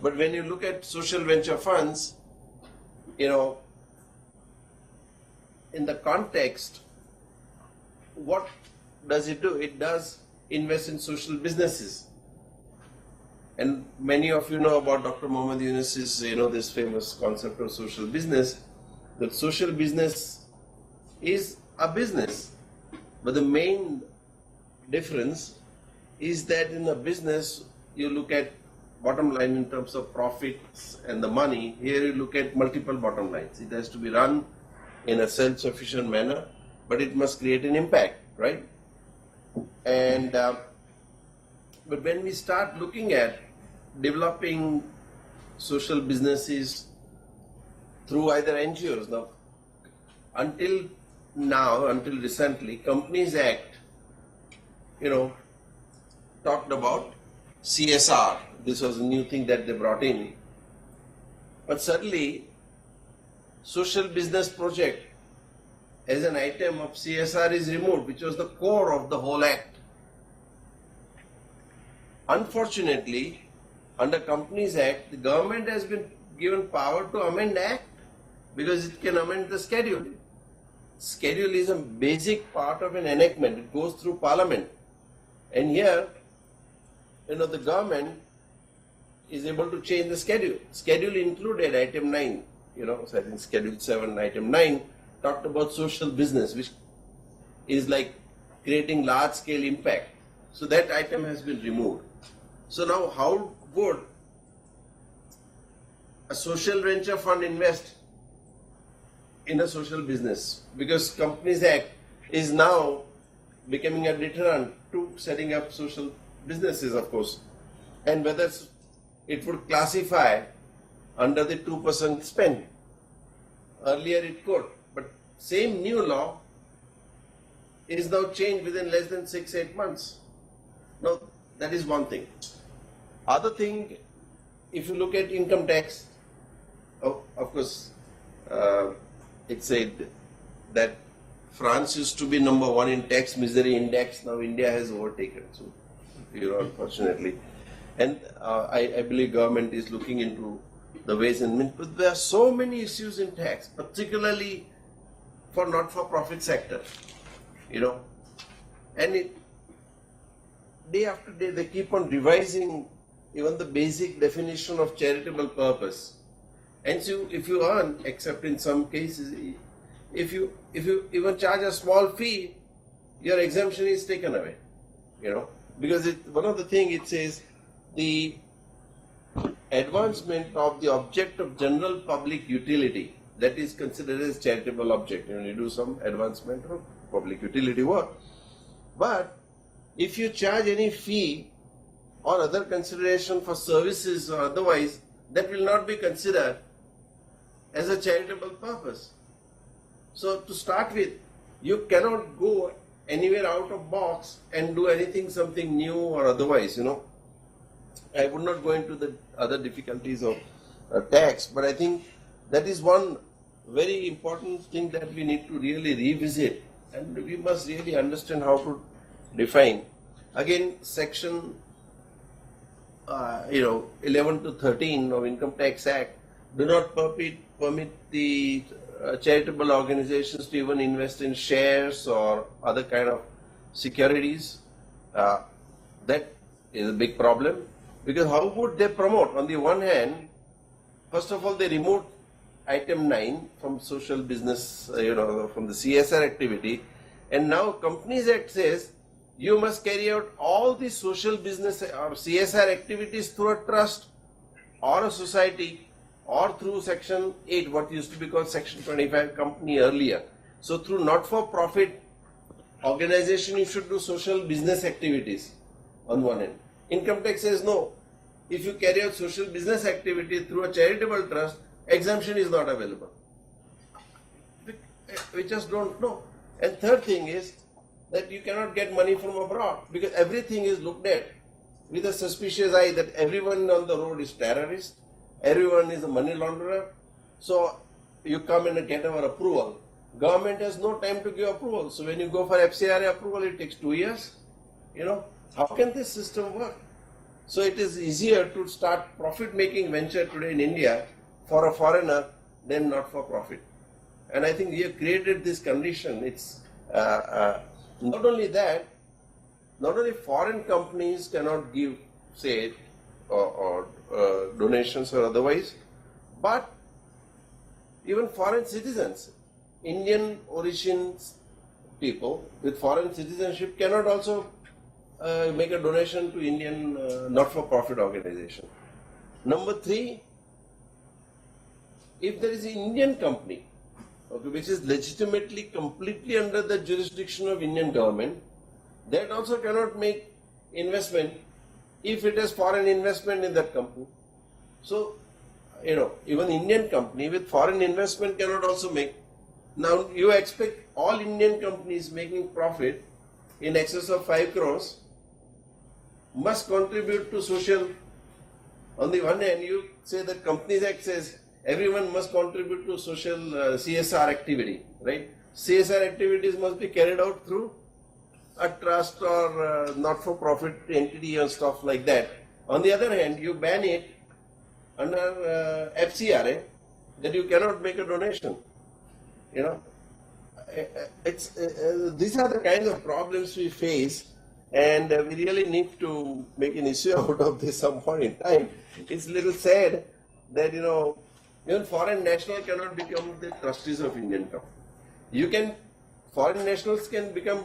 but when you look at social venture funds, in the context, what does it do? It does invest in social businesses. And many of you know about Dr. Muhammad Yunus's, this famous concept of social business. That social business is a business, but the main difference is that in a business you look at bottom line in terms of profits and the money. Here you look at multiple bottom lines. It has to be run in a self-sufficient manner, but it must create an impact, right? And but when we start looking at developing social businesses through either NGOs, until recently, Companies Act, talked about CSR. This was a new thing that they brought in. But suddenly, social business project as an item of CSR is removed, which was the core of the whole act. Unfortunately, under Companies Act, the government has been given power to amend the act because it can amend the schedule. Schedule is a basic part of an enactment. It goes through Parliament. And here, the government is able to change the schedule. Schedule included item 9, so I think schedule 7, item 9 talked about social business, which is like creating large scale impact. So that item has been removed. So now how would a social venture fund invest in a social business? Because Companies Act is now becoming a deterrent to setting up social businesses, of course. And whether it would classify under the 2% spend. Earlier it could, but same new law is now changed within less than 6-8 months. Now, that is one thing. Other thing, if you look at income tax, of course, it said that France used to be number 1 in tax misery index. Now India has overtaken. So, unfortunately. And I believe government is looking into the ways and means. But there are so many issues in tax, particularly for not-for-profit sector. And day after day they keep on revising even the basic definition of charitable purpose. And so if you earn, except in some cases, if you even charge a small fee, your exemption is taken away. Because one of the things it says, the advancement of the object of general public utility, that is considered as charitable object. You do some advancement of public utility work. But if you charge any fee or other consideration for services or otherwise, that will not be considered as a charitable purpose. So to start with, you cannot go anywhere out of box and do something new or otherwise, I would not go into the other difficulties of tax, but I think that is one very important thing that we need to really revisit, and we must really understand how to define. Again, section 11 to 13 of Income Tax Act do not permit the charitable organizations to even invest in shares or other kind of securities. That is a big problem, because how would they promote? On the one hand, first of all, they removed item 9 from social business, from the CSR activity, and now Companies Act says you must carry out all the social business or CSR activities through a trust or a society, or through section 8, what used to be called section 25 company earlier. So through not-for-profit organization, you should do social business activities on one end. Income tax says no. If you carry out social business activity through a charitable trust, exemption is not available. We just don't know. And third thing is that you cannot get money from abroad, because everything is looked at with a suspicious eye that everyone on the road is terrorist, everyone is a money launderer. So you come and get our approval. Government has no time to give approval. So when you go for FCRA approval, it takes 2 years. How can this system work? So it is easier to start profit-making venture today in India for a foreigner than not for profit. And I think we have created this condition. It's not only that, not only foreign companies cannot give, say, or donations or otherwise, but even foreign citizens, Indian origin people with foreign citizenship cannot also make a donation to Indian not-for-profit organization. Number 3, if there is an Indian company, which is legitimately completely under the jurisdiction of Indian government, that also cannot make investment if it has foreign investment in that company. So, even Indian company with foreign investment cannot also make. Now, you expect all Indian companies making profit in excess of 5 crores, must contribute to social. On the one hand, you say that Companies Act says everyone must contribute to social CSR activity, right? CSR activities must be carried out through a trust or not-for-profit entity and stuff like that. On the other hand, you ban it under FCRA that you cannot make a donation. You know, these are the kinds of problems we face, and we really need to make an issue out of this some point in time. It's a little sad that, you know, even foreign national cannot become the trustees of Indian company. Foreign nationals can become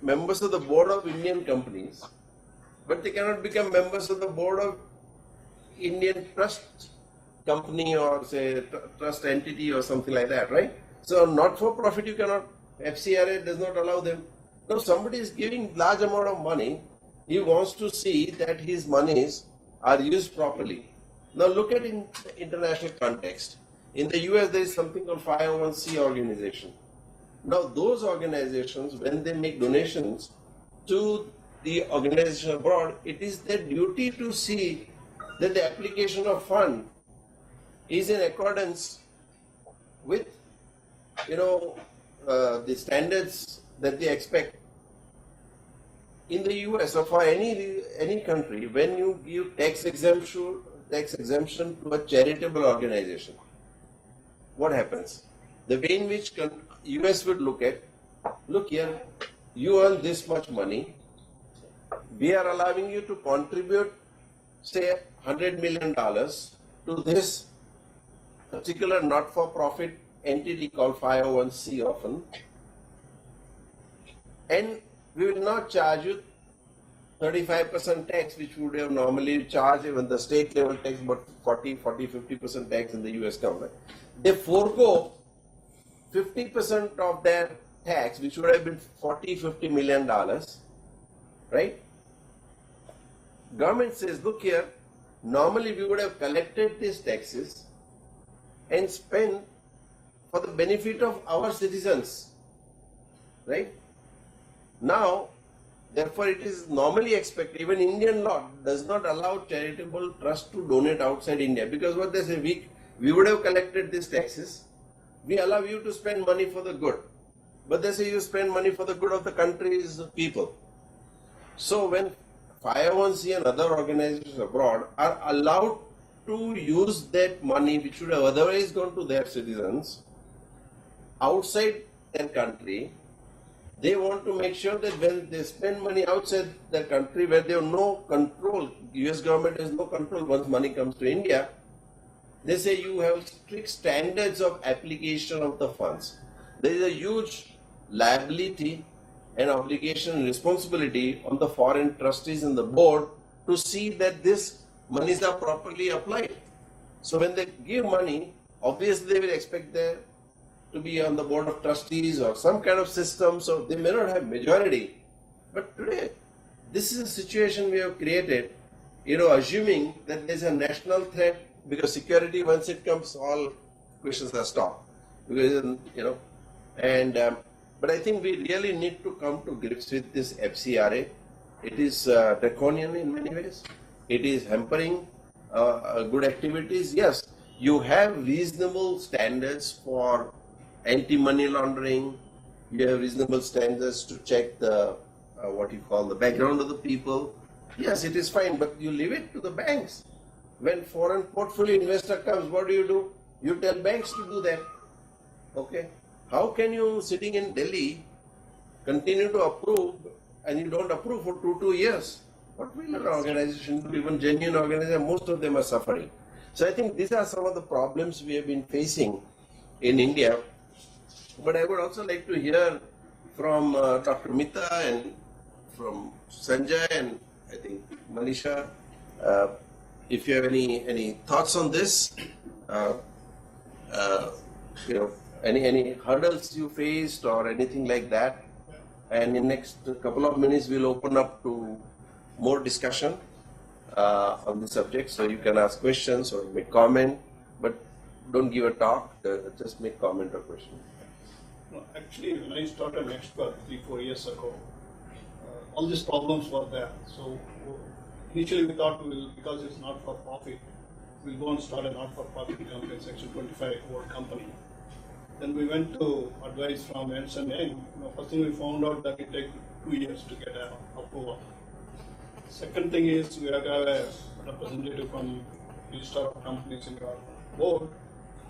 members of the board of Indian companies, but they cannot become members of the board of Indian trust company or say trust entity or something like that, right? So not for profit you cannot, FCRA does not allow them. Now somebody is giving large amount of money, he wants to see that his monies are used properly. Now look at in the international context. In the US there is something called 501c organization. Now those organizations, when they make donations to the organization abroad, it is their duty to see that the application of fund is in accordance with, you know, the standards that they expect. In the US or for any country, when you give tax exemption to a charitable organization, what happens? The way in which US would look here, you earn this much money, we are allowing you to contribute, say, $100 million to this particular not-for-profit entity called 501c often, and we will not charge you 35% tax, which we would have normally charged even the state level tax, but 50% tax in the US government. They forego 50% of their tax, which would have been $50 million, right? Government says, look here, normally we would have collected these taxes and spent for the benefit of our citizens, right? Now, therefore, it is normally expected, even Indian law does not allow charitable trust to donate outside India, because what they say, we would have collected these taxes, we allow you to spend money for the good, but they say you spend money for the good of the country's people. So when 501c and other organizations abroad are allowed to use that money which would have otherwise gone to their citizens outside their country, they want to make sure that when they spend money outside their country where they have no control, US government has no control once money comes to India, they say you have strict standards of application of the funds. There is a huge liability and obligation and responsibility on the foreign trustees and the board to see that these monies are properly applied. So when they give money, obviously they will expect there to be on the board of trustees or some kind of system, so they may not have majority. But today, this is a situation we have created, you know, assuming that there is a national threat, because security, once it comes, all questions are stopped. Because, you know, and but I think we really need to come to grips with this FCRA. It is draconian in many ways. It is hampering good activities. Yes, you have reasonable standards for anti-money laundering. You have reasonable standards to check the what you call the background of the people. Yes, it is fine, but you leave it to the banks. When foreign portfolio investor comes, what do? You tell banks to do that. Okay. How can you, sitting in Delhi, continue to approve and you don't approve for two years? What will an organization do? Even genuine organizations, most of them are suffering. So I think these are some of the problems we have been facing in India. But I would also like to hear from Dr. Mita and from Sanjay and I think Manisha, if you have any thoughts on this, you know, any hurdles you faced or anything like that. And in next couple of minutes, we'll open up to more discussion on the subject. So you can ask questions or make comment, but don't give a talk, just make comment or question. No, actually, when I started Expert 3-4 years ago, all these problems were there. So initially we thought because it's not for profit, we'll go and start a not-for-profit company, Section 25 old company. Then we went to advice from Ernst & Young. First thing we found out that it takes 2 years to get an approval. Second thing is we have to have a representative from register of companies in your board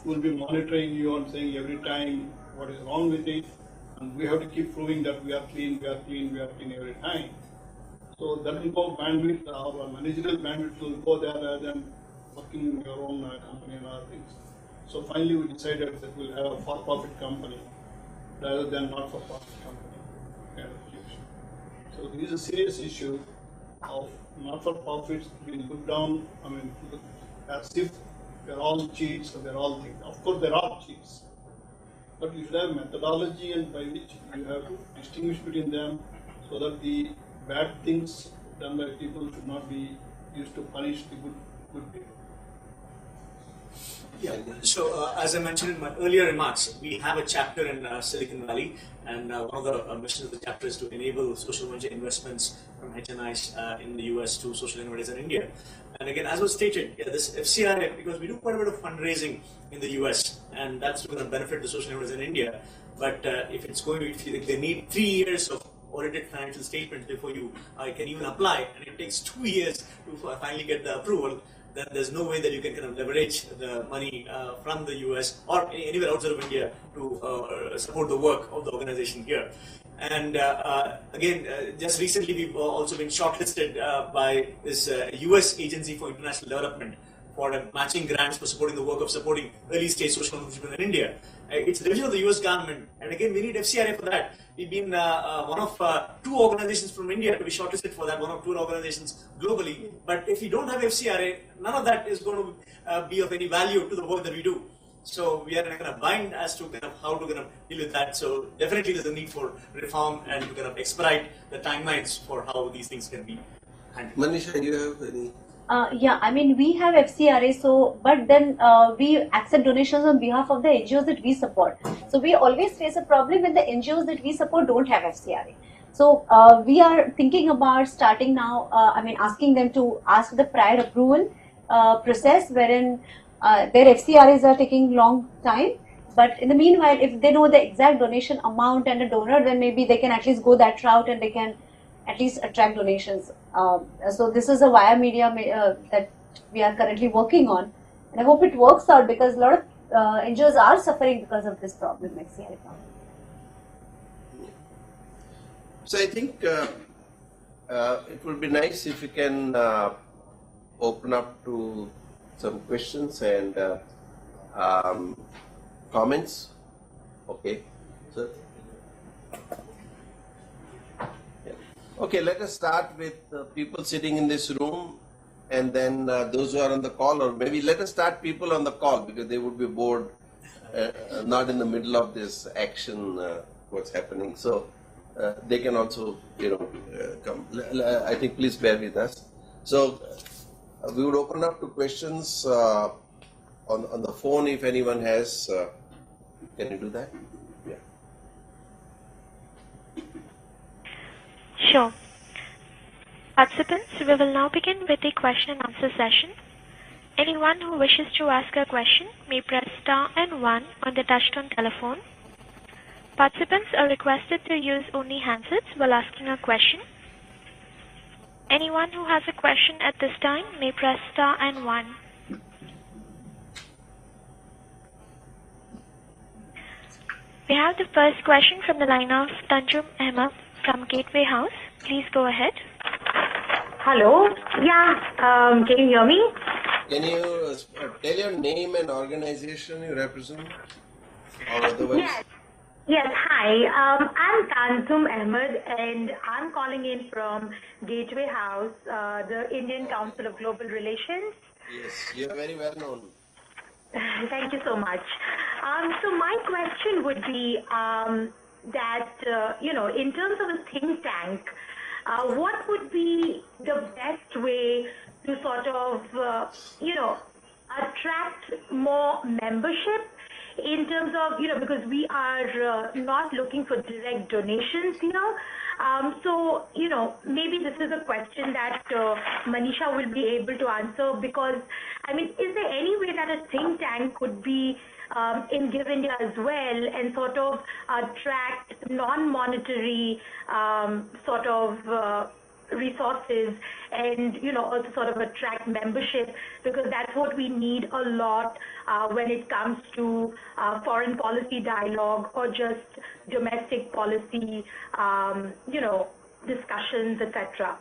who will be monitoring you and saying every time what is wrong with it, and we have to keep proving that we are clean, we are clean, we are clean every time. So that will go bandwidth, our managerial bandwidth will go there rather than working in your own company and other things. So finally we decided that we'll have a for-profit company rather than not-for-profit company kind of situation. So this is a serious issue of not-for-profits being put down, as if they're all cheats or they're all things. Of course they're all cheats. But you should have methodology and by which you have to distinguish between them so that the bad things done by people should not be used to punish the good people. Yeah, so as I mentioned in my earlier remarks, we have a chapter in Silicon Valley, and one of the missions of the chapter is to enable social venture investments from HNIs in the US to social innovators in India. And again, as was stated, this FCRA, because we do quite a bit of fundraising in the US, and that's going to benefit the social innovators in India. But if they need 3 years of audited financial statements before you can even apply, and it takes 2 years to finally get the approval, then there's no way that you can kind of leverage the money from the US or anywhere outside of India to support the work of the organization here. And just recently we've also been shortlisted by this US Agency for International Development for matching grants for supporting the work of supporting early stage social entrepreneurs in India. It's a division of the US government, and again we need FCRA for that. We've been one of 2 organizations from India to be shortlisted for that, one of 2 organizations globally. But if we don't have FCRA, none of that is going to be of any value to the work that we do. So we are in a kind of bind as to kind of how to kind of deal with that. So definitely there's a need for reform and to kind of expedite the timelines for how these things can be handled. Manisha, you have any? We have FCRA, but then we accept donations on behalf of the NGOs that we support. So we always face a problem when the NGOs that we support don't have FCRA. So we are thinking about starting now, asking them to ask the prior approval process wherein their FCRAs are taking long time. But in the meanwhile, if they know the exact donation amount and a donor, then maybe they can at least go that route and they can at least attract donations. So this is a via media that we are currently working on, and I hope it works out because a lot of NGOs are suffering because of this problem, FCRA problem. So I think it would be nice if we can open up to some questions and comments. Okay. So. Okay, let us start with people sitting in this room and then those who are on the call, or maybe let us start people on the call because they would be bored, not in the middle of this action, what's happening. So they can also, come. I think please bear with us. So we would open up to questions on the phone if anyone has. Can you do that? Sure. Participants, we will now begin with the question and answer session. Anyone who wishes to ask a question may press star and 1 on the touchtone telephone. Participants are requested to use only handsets while asking a question. Anyone who has a question at this time may press star and 1. We have the first question from the line of Tanjum Ahmed from Gateway House. Please go ahead. Hello. Yeah. Can you hear me? Can you tell your name and organization you represent, or otherwise? Yes. Yes. Hi. I'm Tanjum Ahmed, and I'm calling in from Gateway House, the Indian Council of Global Relations. Yes, you're very well known. Thank you so much. So my question would be that, in terms of a think tank, what would be the best way to sort of, attract more membership in terms of, because we are not looking for direct donations here. So, maybe this is a question that Manisha will be able to answer, because, I mean, is there any way that a think tank could be in Give India as well and sort of attract non-monetary sort of resources and also sort of attract membership, because that's what we need a lot when it comes to foreign policy dialogue or just domestic policy discussions, etc.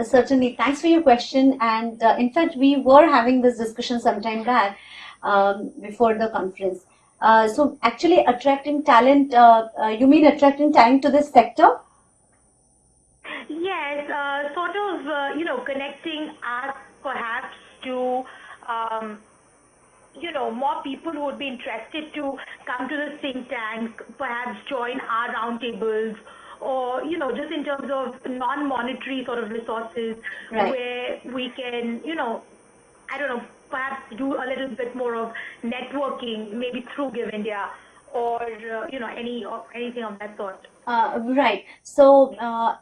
Certainly, thanks for your question. And in fact, we were having this discussion some time back before the conference. So actually attracting talent, you mean attracting talent to this sector? Yes, sort of, connecting us perhaps to, more people who would be interested to come to the think tank, perhaps join our roundtables, or, just in terms of non-monetary sort of resources, Right, where we can, I don't know, perhaps do a little bit more of networking, maybe through Give India, or, anything of that sort. right. So,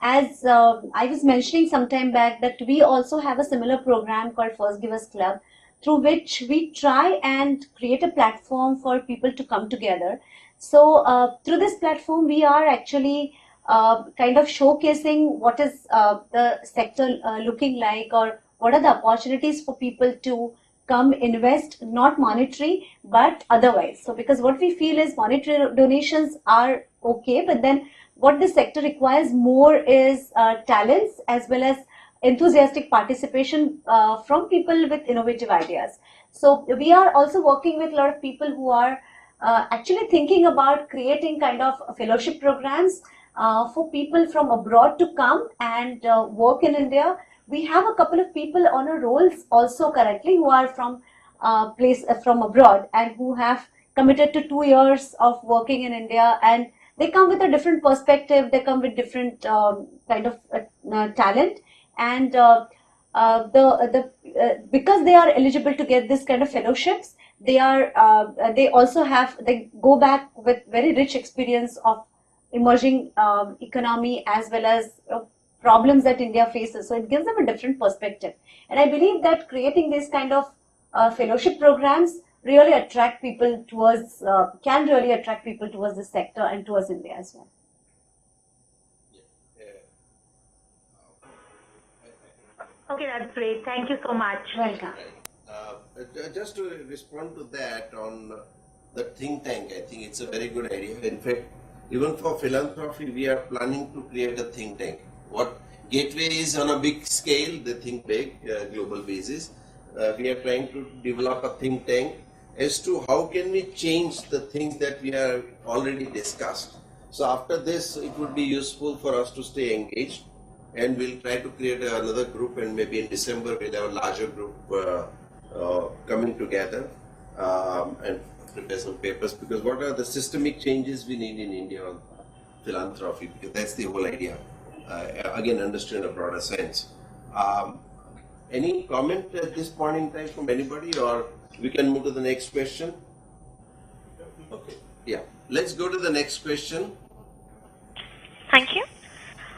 as I was mentioning some time back, that we also have a similar program called First Givers Club, through which we try and create a platform for people to come together. So, through this platform, we are actually kind of showcasing what is the sector looking like, or what are the opportunities for people to come invest, not monetary, but otherwise. So, because what we feel is monetary donations are okay, but then what the sector requires more is talents as well as enthusiastic participation from people with innovative ideas. So we are also working with a lot of people who are actually thinking about creating kind of fellowship programs for people from abroad to come and work in India. We have a couple of people on our rolls also currently who are from from abroad and who have committed to 2 years of working in India, and they come with a different perspective. They come with different kind of talent, and because they are eligible to get this kind of fellowships, they go back with very rich experience of emerging economy as well as problems that India faces. So it gives them a different perspective, and I believe that creating these kind of fellowship programs really attract people towards can really attract people towards this sector and towards India as well. Okay, that's great. Thank you so much. Welcome. Just to respond to that on the think tank, I think it's a very good idea. In fact, even for philanthropy, we are planning to create a think tank. What Gateway is on a big scale, they think big, global basis. We are trying to develop a think tank as to how can we change the things that we have already discussed. So after this, it would be useful for us to stay engaged, and we'll try to create another group, and maybe in December we'll have a larger group coming together and prepare some papers, because what are the systemic changes we need in India on philanthropy, because that's the whole idea. Again, understood in a broader sense. Any comment at this point in time from anybody, or we can move to the next question? Okay, yeah. Let's go to the next question. Thank you.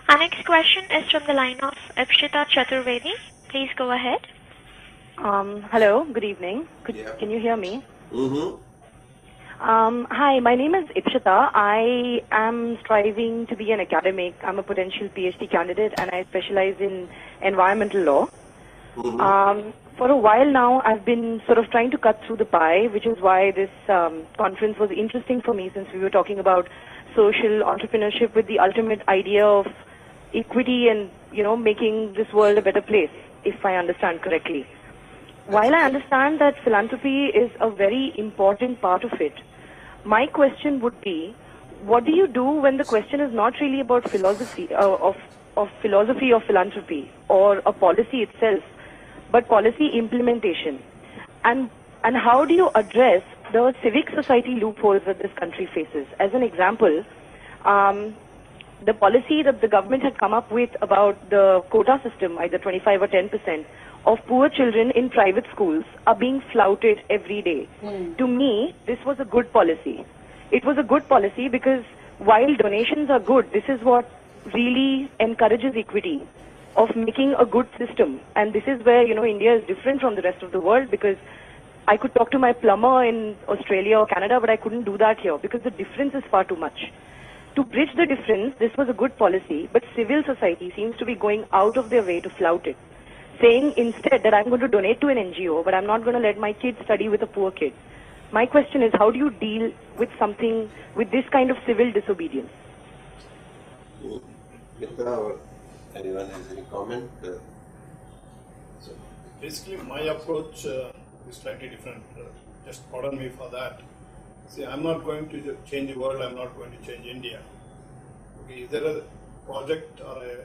Our next question is from the line of Ipshita Chaturvedi. Please go ahead. Hello, good evening. Can you hear me? Mm-hmm. Hi, my name is Ipshita. I am striving to be an academic. I'm a potential PhD candidate, and I specialize in environmental law. Mm-hmm. For a while now, I've been sort of trying to cut through the pie, which is why this conference was interesting for me, since we were talking about social entrepreneurship with the ultimate idea of equity and, making this world a better place, if I understand correctly. While I understand that philanthropy is a very important part of it, my question would be, what do you do when the question is not really about philosophy of philosophy of philanthropy or a policy itself, but policy implementation? And how do you address the civic society loopholes that this country faces? As an example, the policy that the government had come up with about the quota system, either 25 or 10%, of poor children in private schools are being flouted every day. To me, this was a good policy. It was a good policy because while donations are good, this is what really encourages equity of making a good system. And this is where, India is different from the rest of the world, because I could talk to my plumber in Australia or Canada, but I couldn't do that here because the difference is far too much. To bridge the difference, this was a good policy, but civil society seems to be going out of their way to flout it, saying instead that I'm going to donate to an NGO, but I'm not going to let my kid study with a poor kid. My question is, how do you deal with something, with this kind of civil disobedience? Mitra, or anyone has any comment? So basically, my approach is slightly different. Just pardon me for that. See, I'm not going to change the world. I'm not going to change India. Okay, is there a project or a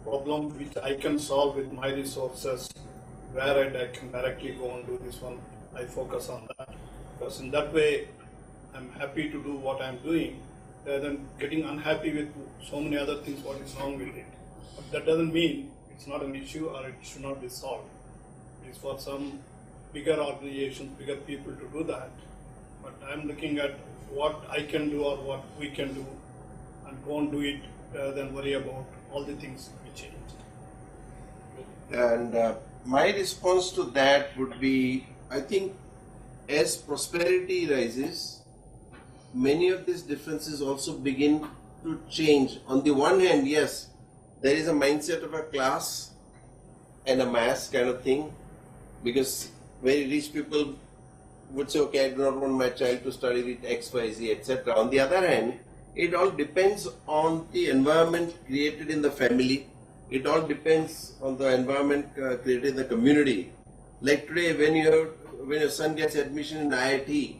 problem which I can solve with my resources, where I can directly go and do this one? I focus on that, because in that way, I'm happy to do what I'm doing, rather than getting unhappy with so many other things. What is wrong with it? But that doesn't mean it's not an issue or it should not be solved. It's for some bigger organizations, bigger people to do that. But I'm looking at what I can do or what we can do and go and do it rather than worry about all the things we changed. And my response to that would be, I think as prosperity rises, many of these differences also begin to change. On the one hand, yes, there is a mindset of a class and a mass kind of thing, because very rich people would say, okay, I do not want my child to study with X, Y, Z, etc. On the other hand, it all depends on the environment created in the family. It all depends on the environment created in the community. Like today, when your son gets admission in IIT,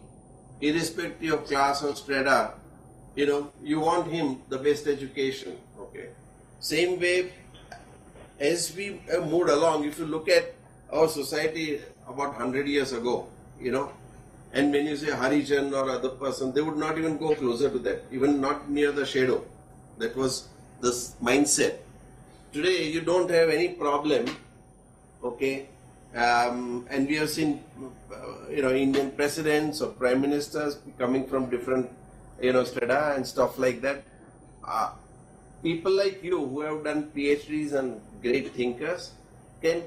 irrespective of class or strata, you want him the best education. Okay. Same way, as we have moved along, if you look at our society about 100 years ago, and when you say Harijan or other person, they would not even go closer to that, even not near the shadow. That was the mindset. Today, you don't have any problem, okay? And we have seen, Indian presidents or prime ministers coming from different, strata and stuff like that. People like you who have done PhDs and great thinkers can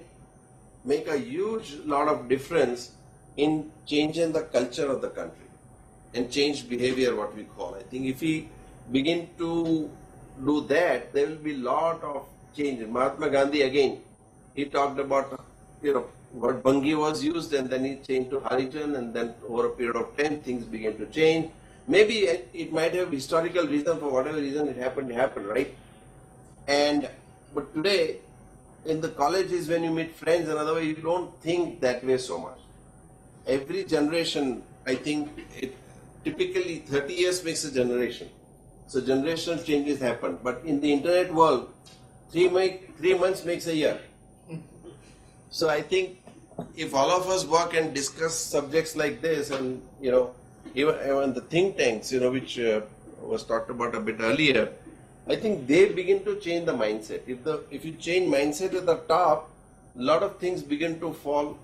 make a huge lot of difference in changing the culture of the country and change behavior, what we call. I think if we begin to do that, there will be a lot of change. Mahatma Gandhi, again, he talked about, what Bangi was used, and then he changed to Harijan, and then over a period of time, things began to change. Maybe it might have historical reason, for whatever reason it happened, right? But today, in the colleges, when you meet friends and other way, you don't think that way so much. Every generation, I think, typically 30 years makes a generation. So generational changes happen. But in the internet world, 3 months makes a year. So I think if all of us work and discuss subjects like this, and even the think tanks, which was talked about a bit earlier, I think they begin to change the mindset. If you change mindset at the top, a lot of things begin to fall.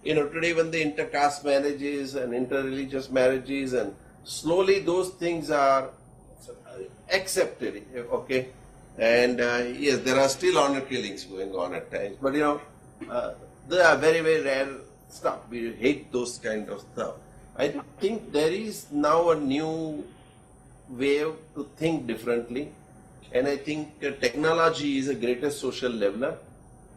Today when the intercaste marriages and interreligious marriages, and slowly those things are accepted, okay? And yes, there are still honor killings going on at times, but they are very, very rare stuff. We hate those kind of stuff. I think there is now a new way to think differently, and I think technology is a greatest social leveler.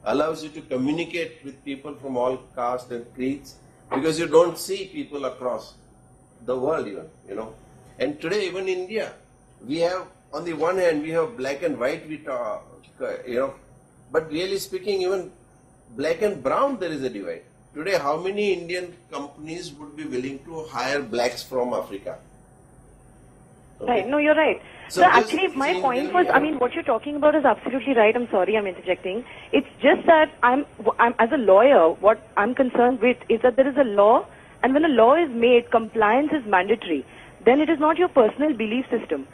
Allows you to communicate with people from all castes and creeds, because you don't see people across the world even, And today, even India, we have, on the one hand, we have black and white, we talk, but really speaking, even black and brown, there is a divide. Today, how many Indian companies would be willing to hire blacks from Africa? Okay. Right, no, you're right. So actually, my point was, what you're talking about is absolutely right. I'm sorry, I'm interjecting. It's just that I'm as a lawyer, what I'm concerned with is that there is a law, and when a law is made, compliance is mandatory. Then it is not your personal belief system.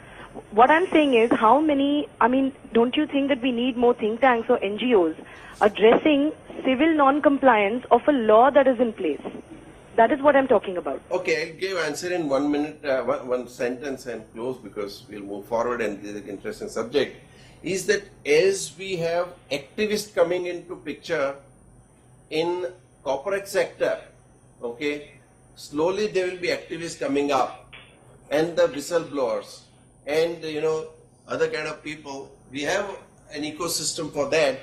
What I'm saying is, don't you think that we need more think tanks or NGOs addressing civil non-compliance of a law that is in place? That is what I'm talking about. Okay, I'll give answer in 1 minute, one sentence and close, because we'll move forward and this is an interesting subject. Is that as we have activists coming into picture in corporate sector, okay, slowly there will be activists coming up, and the whistleblowers and other kind of people. We have an ecosystem for that,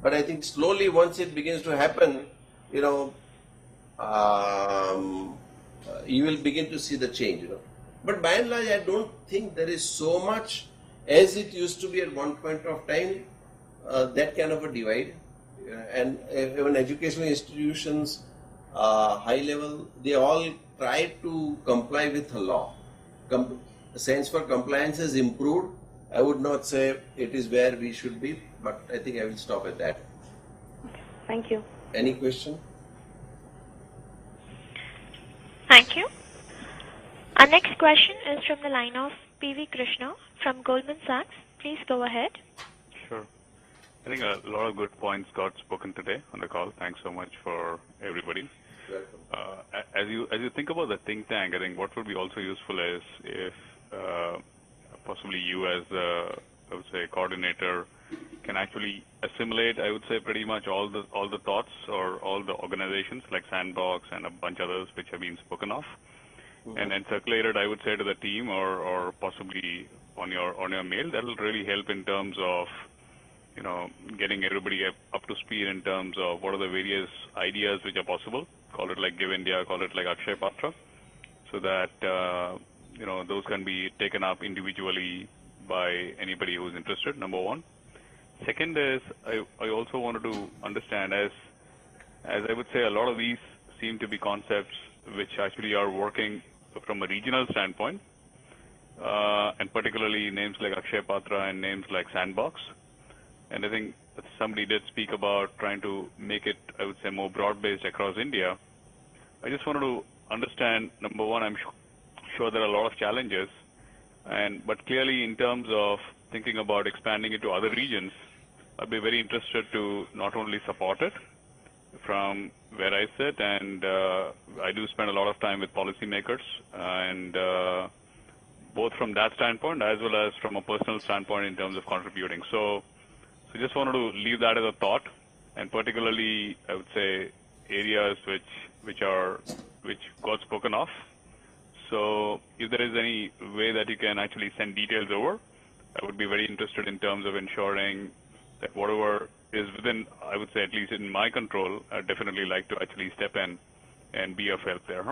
but I think slowly once it begins to happen, you will begin to see the change. But by and large, I don't think there is so much as it used to be at one point of time, that kind of a divide. And even educational institutions, high level, they all try to comply with the law. The sense for compliance has improved. I would not say it is where we should be, but I think I will stop at that. Thank you. Any question? Thank you. Our next question is from the line of P.V. Krishna from Goldman Sachs. Please go ahead. Sure. I think a lot of good points got spoken today on the call. Thanks so much for everybody. As you think about the think tank, I think what would be also useful is if possibly you as the, I would say, coordinator can actually assimilate, I would say, pretty much all the thoughts or all the organizations like Sandbox and a bunch others which have been spoken of, and then circulate it, I would say, to the team or possibly on your mail. That will really help in terms of getting everybody up to speed in terms of what are the various ideas which are possible. Call it like Give India, call it like Akshay Patra, so that those can be taken up individually by anybody who is interested. Number one. Second is I also wanted to understand, as I would say, a lot of these seem to be concepts which actually are working from a regional standpoint, and particularly names like Akshay Patra and names like Sandbox. And I think somebody did speak about trying to make it, I would say, more broad-based across India. I just wanted to understand, number one, I'm sure there are a lot of challenges, but clearly in terms of thinking about expanding it to other regions, I'd be very interested to not only support it from where I sit, and I do spend a lot of time with policymakers, and both from that standpoint as well as from a personal standpoint in terms of contributing. So just wanted to leave that as a thought, and particularly I would say areas which got spoken of. So if there is any way that you can actually send details over, I would be very interested in terms of ensuring that whatever is within, I would say, at least in my control, I'd definitely like to actually step in and be of help there.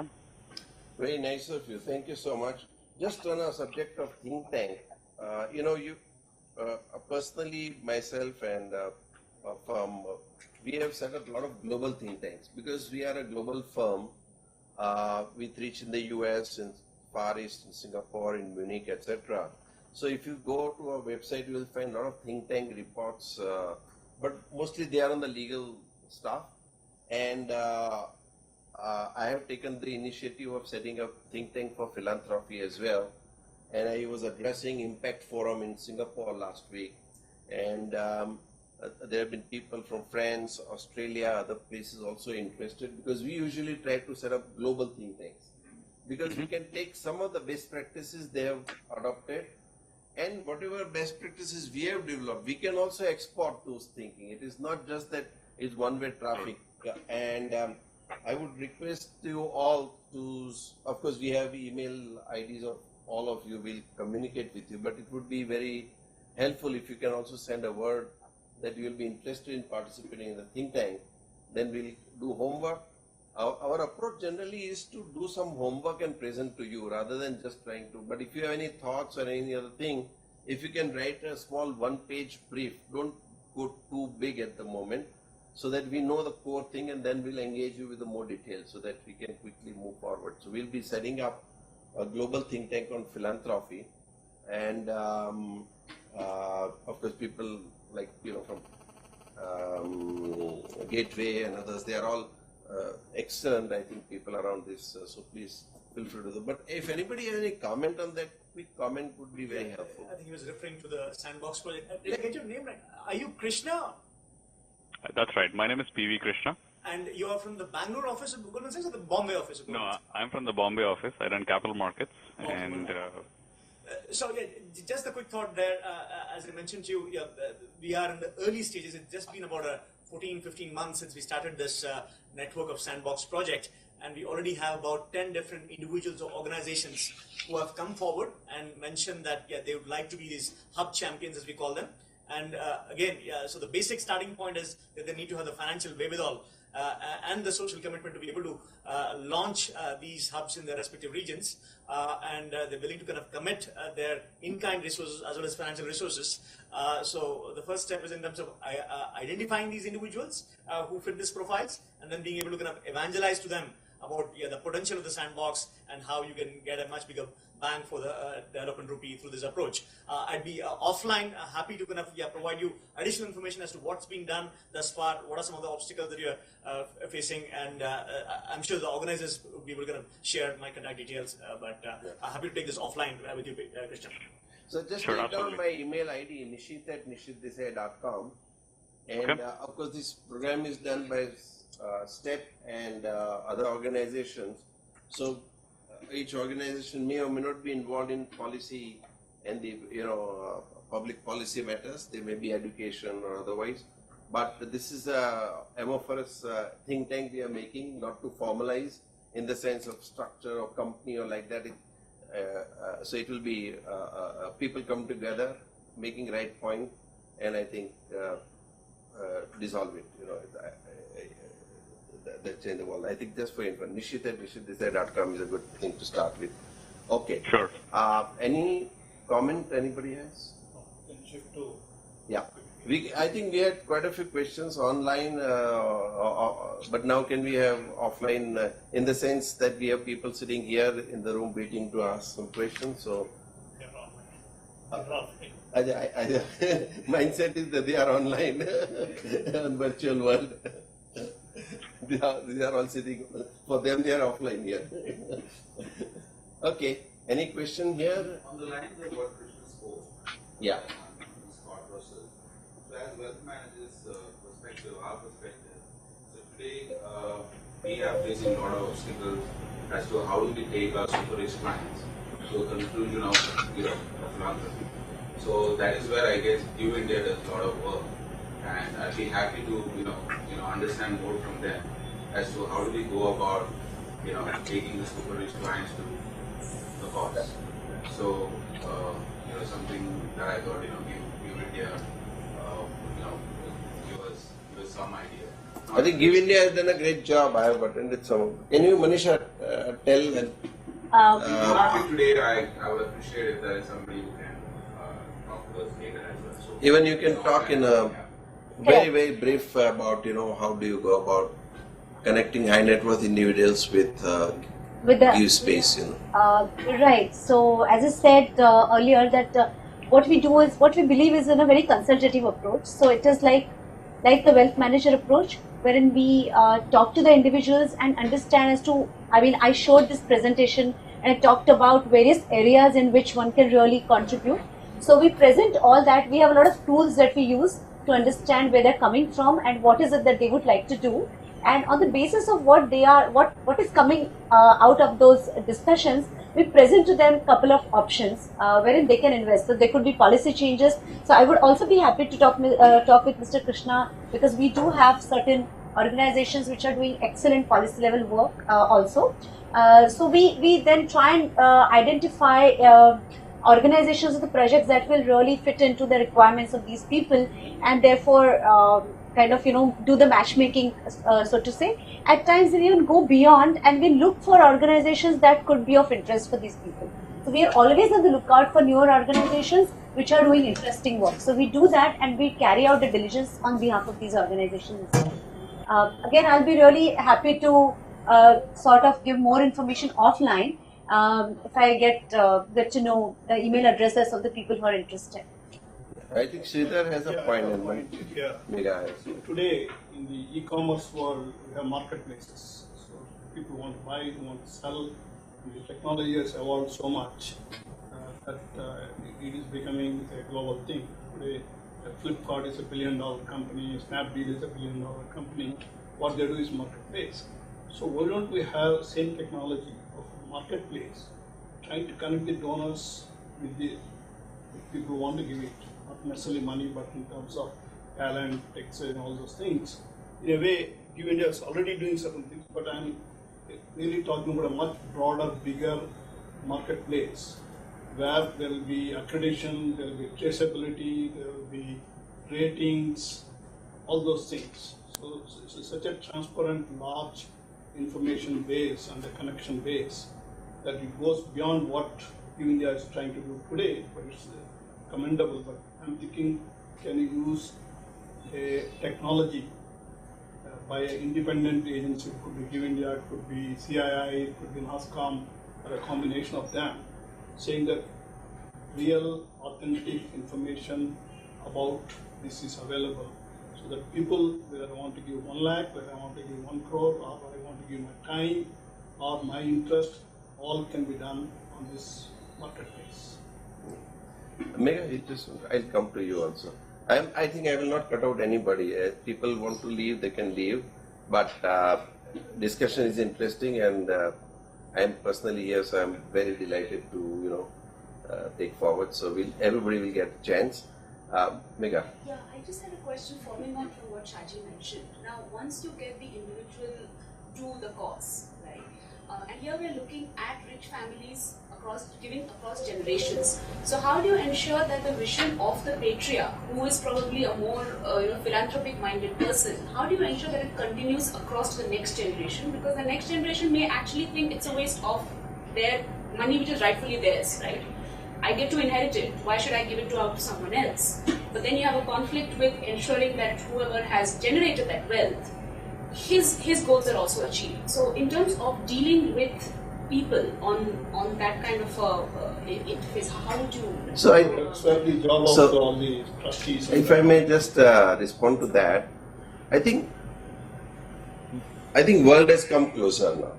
Very nice of you. Thank you so much. Just on a subject of think tank, personally, myself and firm, we have set up a lot of global think tanks because we are a global firm with reach in the US, in Far East, in Singapore, in Munich, etc. So if you go to our website, you will find a lot of think tank reports, but mostly they are on the legal stuff. And I have taken the initiative of setting up think tank for philanthropy as well. And I was addressing Impact Forum in Singapore last week. And there have been people from France, Australia, other places also interested, because we usually try to set up global think tanks. Because we can take some of the best practices they have adopted, and whatever best practices we have developed, we can also export those thinking. It is not just that it's one-way traffic. And I would request you all to, of course, we have email IDs of all of you, will communicate with you, but it would be very helpful if you can also send a word that you will be interested in participating in the think tank. Then we'll do homework. Our approach generally is to do some homework and present to you rather than just trying to. But if you have any thoughts or any other thing, if you can write a small one-page brief, don't go too big at the moment, so that we know the core thing, and then we'll engage you with the more details so that we can quickly move forward. So we'll be setting up a global think tank on philanthropy, and of course people like from Gateway and others, they are all excellent, I think, people around this. So please feel free to do. But if anybody has any comment on that, quick comment would be very helpful. I think he was referring to the sandbox project. Did I get your name right? Are you Krishna? That's right. My name is PV Krishna. And you are from the Bangalore office of Goldman Sachs or the Bombay office of Goldman No, Sachs? I'm from the Bombay office. I run capital markets. Okay. And So yeah, just a quick thought there. As I mentioned to you, we are in the early stages. It's just been about 14-15 months since we started this network of sandbox project, and we already have about 10 different individuals or organizations who have come forward and mentioned that they would like to be these hub champions, as we call them. And again, so the basic starting point is that they need to have the financial wherewithal and the social commitment to be able to launch these hubs in their respective regions, and they're willing to kind of commit their in-kind resources as well as financial resources. So the first step is in terms of identifying these individuals who fit these profiles, and then being able to kind of evangelize to them about the potential of the sandbox and how you can get a much bigger bang for the development rupee through this approach. I'd be offline happy to kind of provide you additional information as to what's being done thus far, what are some of the obstacles that you're facing, and I'm sure the organizers will be able to kind of share my contact details, but I'm happy to take this offline with you, Christian. So just Sure, take down absolutely. my email ID, nishit@nishitdesai.com, and Okay. of course this program is done by STEP and other organizations. So each organization may or may not be involved in policy and the public policy matters. There may be education or otherwise. But this is a amorphous think tank we are making, not to formalize in the sense of structure or company or like that. So it will be people come together, making right point, and I think dissolve it. That change the world. I think just for info, nishit@nishitdesai.com is a good thing to start with. Okay. Sure. Any comment anybody has? Then shift to Yeah. I think we had quite a few questions online, but now can we have offline in the sense that we have people sitting here in the room waiting to ask some questions? So mindset is that they are online on virtual world. They are all sitting. For them, they are offline here. Okay. Any question here? On the lines of what Krishna spoke. Yeah. Scott Russell. So as wealth managers' perspective, our perspective, so today we are facing a lot of obstacles as to how do we take our super rich clients to a conclusion of philanthropy. So that is where I guess Give India does a lot of work, and I'd be happy to understand more from them as to how do we go about taking the super rich clients to the cause. So something that I thought Give India give us some idea. I think Give India has done a great job. I have attended some. Can you, Manisha, tell? Today, I would appreciate if there is somebody who can talk to us later as well. So, Even you can talk in a very, very brief about how do you go about connecting high net worth individuals with the give space. Right. So as I said earlier, that what we do is what we believe is in a very consultative approach. So it is like the wealth manager approach, wherein we talk to the individuals and understand as to. I showed this presentation and I talked about various areas in which one can really contribute. So we present all that. We have a lot of tools that we use to understand where they're coming from and what is it that they would like to do. And on the basis of what they are, what is coming out of those discussions, we present to them a couple of options wherein they can invest. So there could be policy changes. So I would also be happy to talk with Mr. Krishna, because we do have certain organizations which are doing excellent policy level work also. So we then try and identify organizations of the projects that will really fit into the requirements of these people, and therefore do the matchmaking, so to say. At times we even go beyond and we look for organizations that could be of interest for these people. So we are always on the lookout for newer organizations which are doing interesting work. So we do that and we carry out the diligence on behalf of these organizations. Again, I'll be really happy to sort of give more information offline if I get to know the email addresses of the people who are interested. I think Sridhar has a point in mind. Yeah. Today, in the e-commerce world, we have marketplaces. So people want to buy, want to sell, The technology has evolved so much that it is becoming a global thing. Today, Flipkart is $1 billion company, Snapdeal is $1 billion company. What they do is marketplace. So why don't we have same technology of marketplace, trying to connect the donors with the people who want to give it, not necessarily money, but in terms of talent, texture, and all those things. In a way, Give India is already doing certain things, but I'm really talking about a much broader, bigger marketplace where there will be accreditation, there will be traceability, there will be ratings, all those things. So it's such a transparent, large information base and a connection base that it goes beyond what Give India is trying to do today, but it's commendable. But I'm thinking, can you use a technology by an independent agency? It could be Give India, it could be CII, it could be NASCOM, or a combination of them, saying that real, authentic information about this is available, so that people, whether I want to give 1 lakh, whether I want to give 1 crore, or I want to give my time or my interest, all can be done on this marketplace. Megha, I'll come to you also. I think I will not cut out anybody. People want to leave, they can leave. But discussion is interesting, and I am personally here, so I'm very delighted to take forward. So everybody will get a chance. Megha. Yeah, I just had a question following on from what Shaji mentioned. Now, once you get the individual to the cause, right? And here we're looking at rich families giving across generations. So how do you ensure that the vision of the patriarch, who is probably a more philanthropic-minded person, how do you ensure that it continues across to the next generation? Because the next generation may actually think it's a waste of their money, which is rightfully theirs, right? I get to inherit it. Why should I give it out to someone else? But then you have a conflict with ensuring that whoever has generated that wealth, his goals are also achieved. So in terms of dealing with people on that kind of interface, how would you? So the job of all the trustees. If I may just respond to that, I think world has come closer now.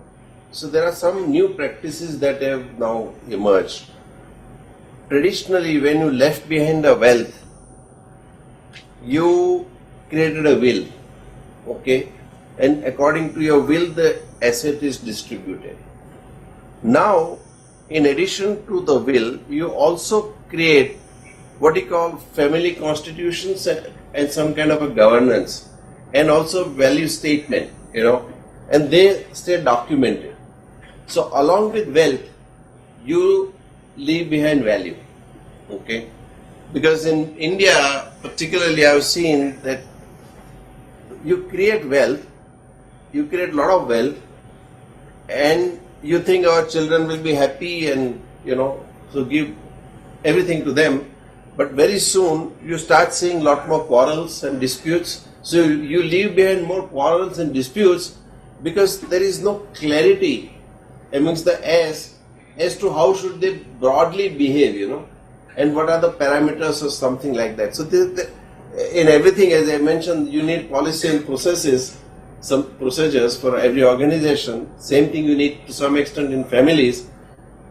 So there are some new practices that have now emerged. Traditionally, when you left behind a wealth, you created a will, okay? And according to your will, the asset is distributed. Now, in addition to the will, you also create what you call family constitutions and some kind of a governance, and also value statement, and they stay documented. So along with wealth, you leave behind value, okay? Because in India, particularly, I have seen that you create wealth, you create a lot of wealth, and you think our children will be happy and, so give everything to them. But very soon, you start seeing a lot more quarrels and disputes. So you leave behind more quarrels and disputes because there is no clarity amongst the heirs as to how should they broadly behave, and what are the parameters or something like that. So in everything, as I mentioned, you need policy and processes, some procedures for every organization. Same thing you need to some extent in families,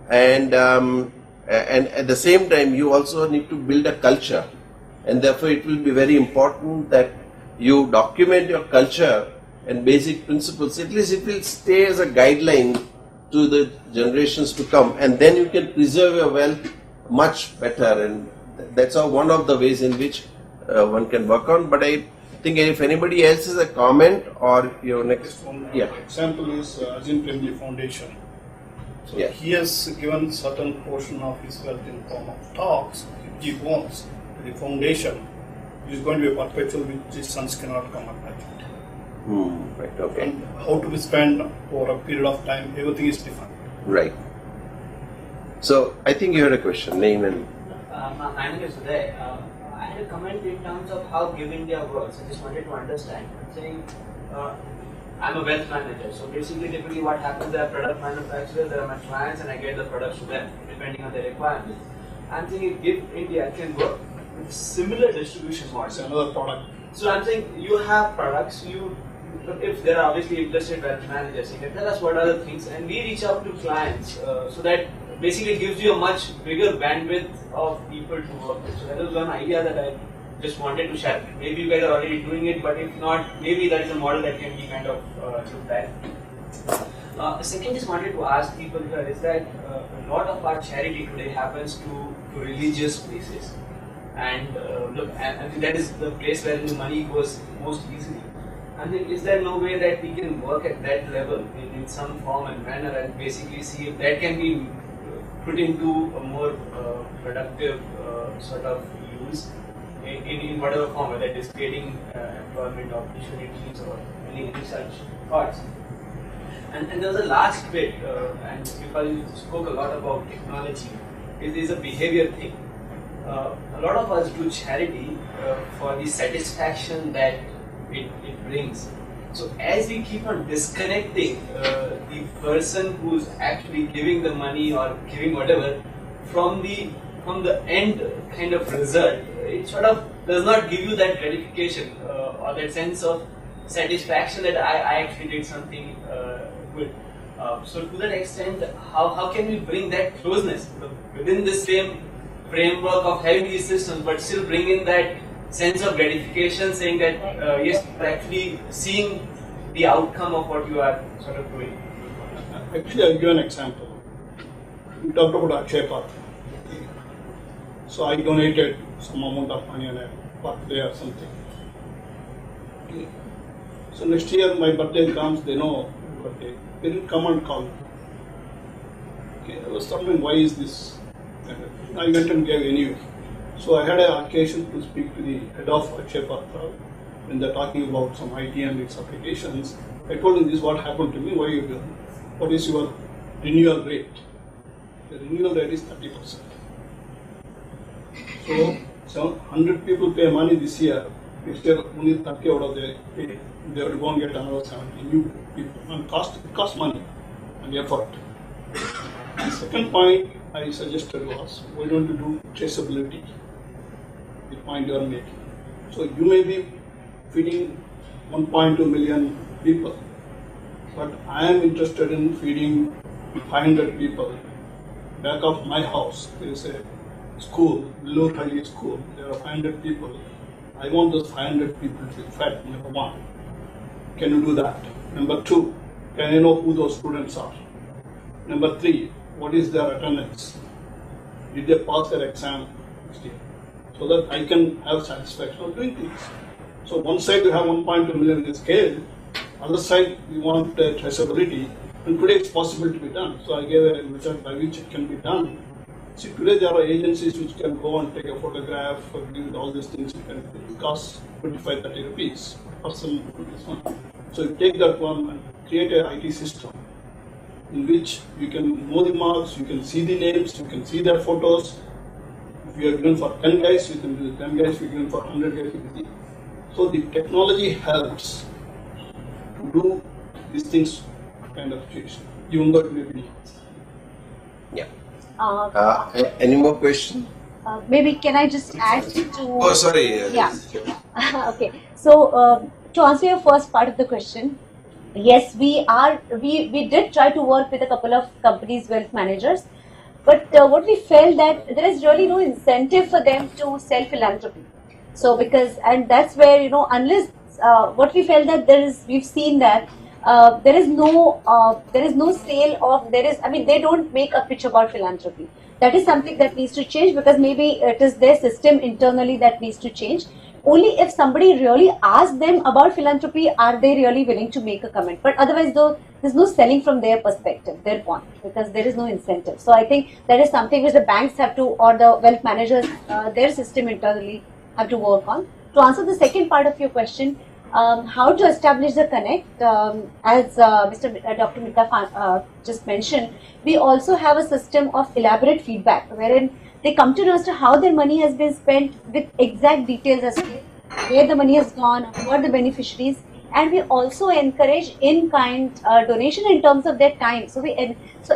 and at the same time you also need to build a culture, and therefore it will be very important that you document your culture and basic principles. At least it will stay as a guideline to the generations to come, and then you can preserve your wealth much better, and that's one of the ways in which one can work on. But I think if anybody else has a comment or your next example is Ajin Premji Foundation. So he has given certain portion of his wealth in form of stocks, he owns the foundation. It is going to be a perpetual which his sons cannot come and touch it. Right, okay. And how to be spent over a period of time, everything is different. Right. So I think you had a question, name and... My name is Uday. I had a comment in terms of how Give India works. I just wanted to understand. I'm saying I'm a wealth manager. So basically, typically what happens, there are product manufacturers, there are my clients, and I get the products to them, depending on their requirements. I'm thinking Give India can work with similar distribution model. It's another product. So I'm saying you have products, you if there are obviously interested wealth managers, you can tell us what are the things, and we reach out to clients so that basically gives you a much bigger bandwidth of people to work with. So that was one idea that I just wanted to share. Maybe you guys are already doing it, but if not, maybe that is a model that can be kind of looked at. Second, just wanted to ask people here is that a lot of our charity today happens to religious places, and look, and that is the place where the money goes most easily. And then is there no way that we can work at that level in some form and manner and basically see if that can be put into a more productive sort of use in whatever form, whether it is creating employment opportunities or any such thoughts. And there was a last bit, and because you spoke a lot about technology, it is a behavior thing. A lot of us do charity for the satisfaction that it brings. So as we keep on disconnecting the person who's actually giving the money or giving whatever from the end kind of result, it sort of does not give you that gratification or that sense of satisfaction that I actually did something good. So to that extent, how can we bring that closeness within the same framework of having these systems, but still bring in that sense of gratification, saying that yes, you're actually seeing the outcome of what you are sort of doing? Actually, I'll give an example. We talked about Akshay Patra. So I donated some amount of money on a birthday or something. Okay. So next year my birthday comes, they know birthday. They didn't come and call me. Okay, I was wondering why is this? I went and gave anyway. So I had an occasion to speak to the head of Akshay Patra when they're talking about some IT and its applications. I told him this is what happened to me, why you do? What is your renewal rate? The renewal rate is 30%. So 100 people pay money this year, next year only 30 out of the pay. They have to go and get another 70 new people. And it costs money and effort. The second point I suggested was, why don't you do traceability? The point you are making. So you may be feeding 1.2 million people, but I am interested in feeding 500 people. Back of my house, there is a school, below Thali school, there are 500 people. I want those 500 people to be fed, number one. Can you do that? Number two, can I know who those students are? Number three, what is their attendance? Did they pass their exam next year? So that I can have satisfaction of doing things. So one side you have 1.2 million in scale, other side you want traceability, and today it's possible to be done. So I gave a method by which it can be done. See, today there are agencies which can go and take a photograph or do all these things. It costs 25-30 rupees for some this one. So you take that one and create an IT system in which you can know the marks, you can see the names, you can see their photos. If you are given for 10 guys, you can do 10 guys. If you are given for 100 guys, you can see. So the technology helps to do these things kind of situation, even though it may be. Yeah. Any more questions? Maybe can I just add to? Oh, sorry. Yeah. Okay. So to answer your first part of the question, yes, we did try to work with a couple of companies, wealth managers, but what we felt that there is really no incentive for them to sell philanthropy. So and that's where, unless what we felt that we've seen that there is no sale of, they don't make a pitch about philanthropy. That is something that needs to change, because maybe it is their system internally that needs to change. Only if somebody really asks them about philanthropy are they really willing to make a comment. But otherwise, though, there's no selling from their perspective, their point, because there is no incentive. So I think that is something which the banks have to, or the wealth managers, their system internally have to work on. To answer the second part of your question, how to establish the connect, as Dr. Mita just mentioned, we also have a system of elaborate feedback wherein they come to know as to how their money has been spent with exact details as to where the money has gone, who are the beneficiaries, and we also encourage in-kind donation in terms of their time. So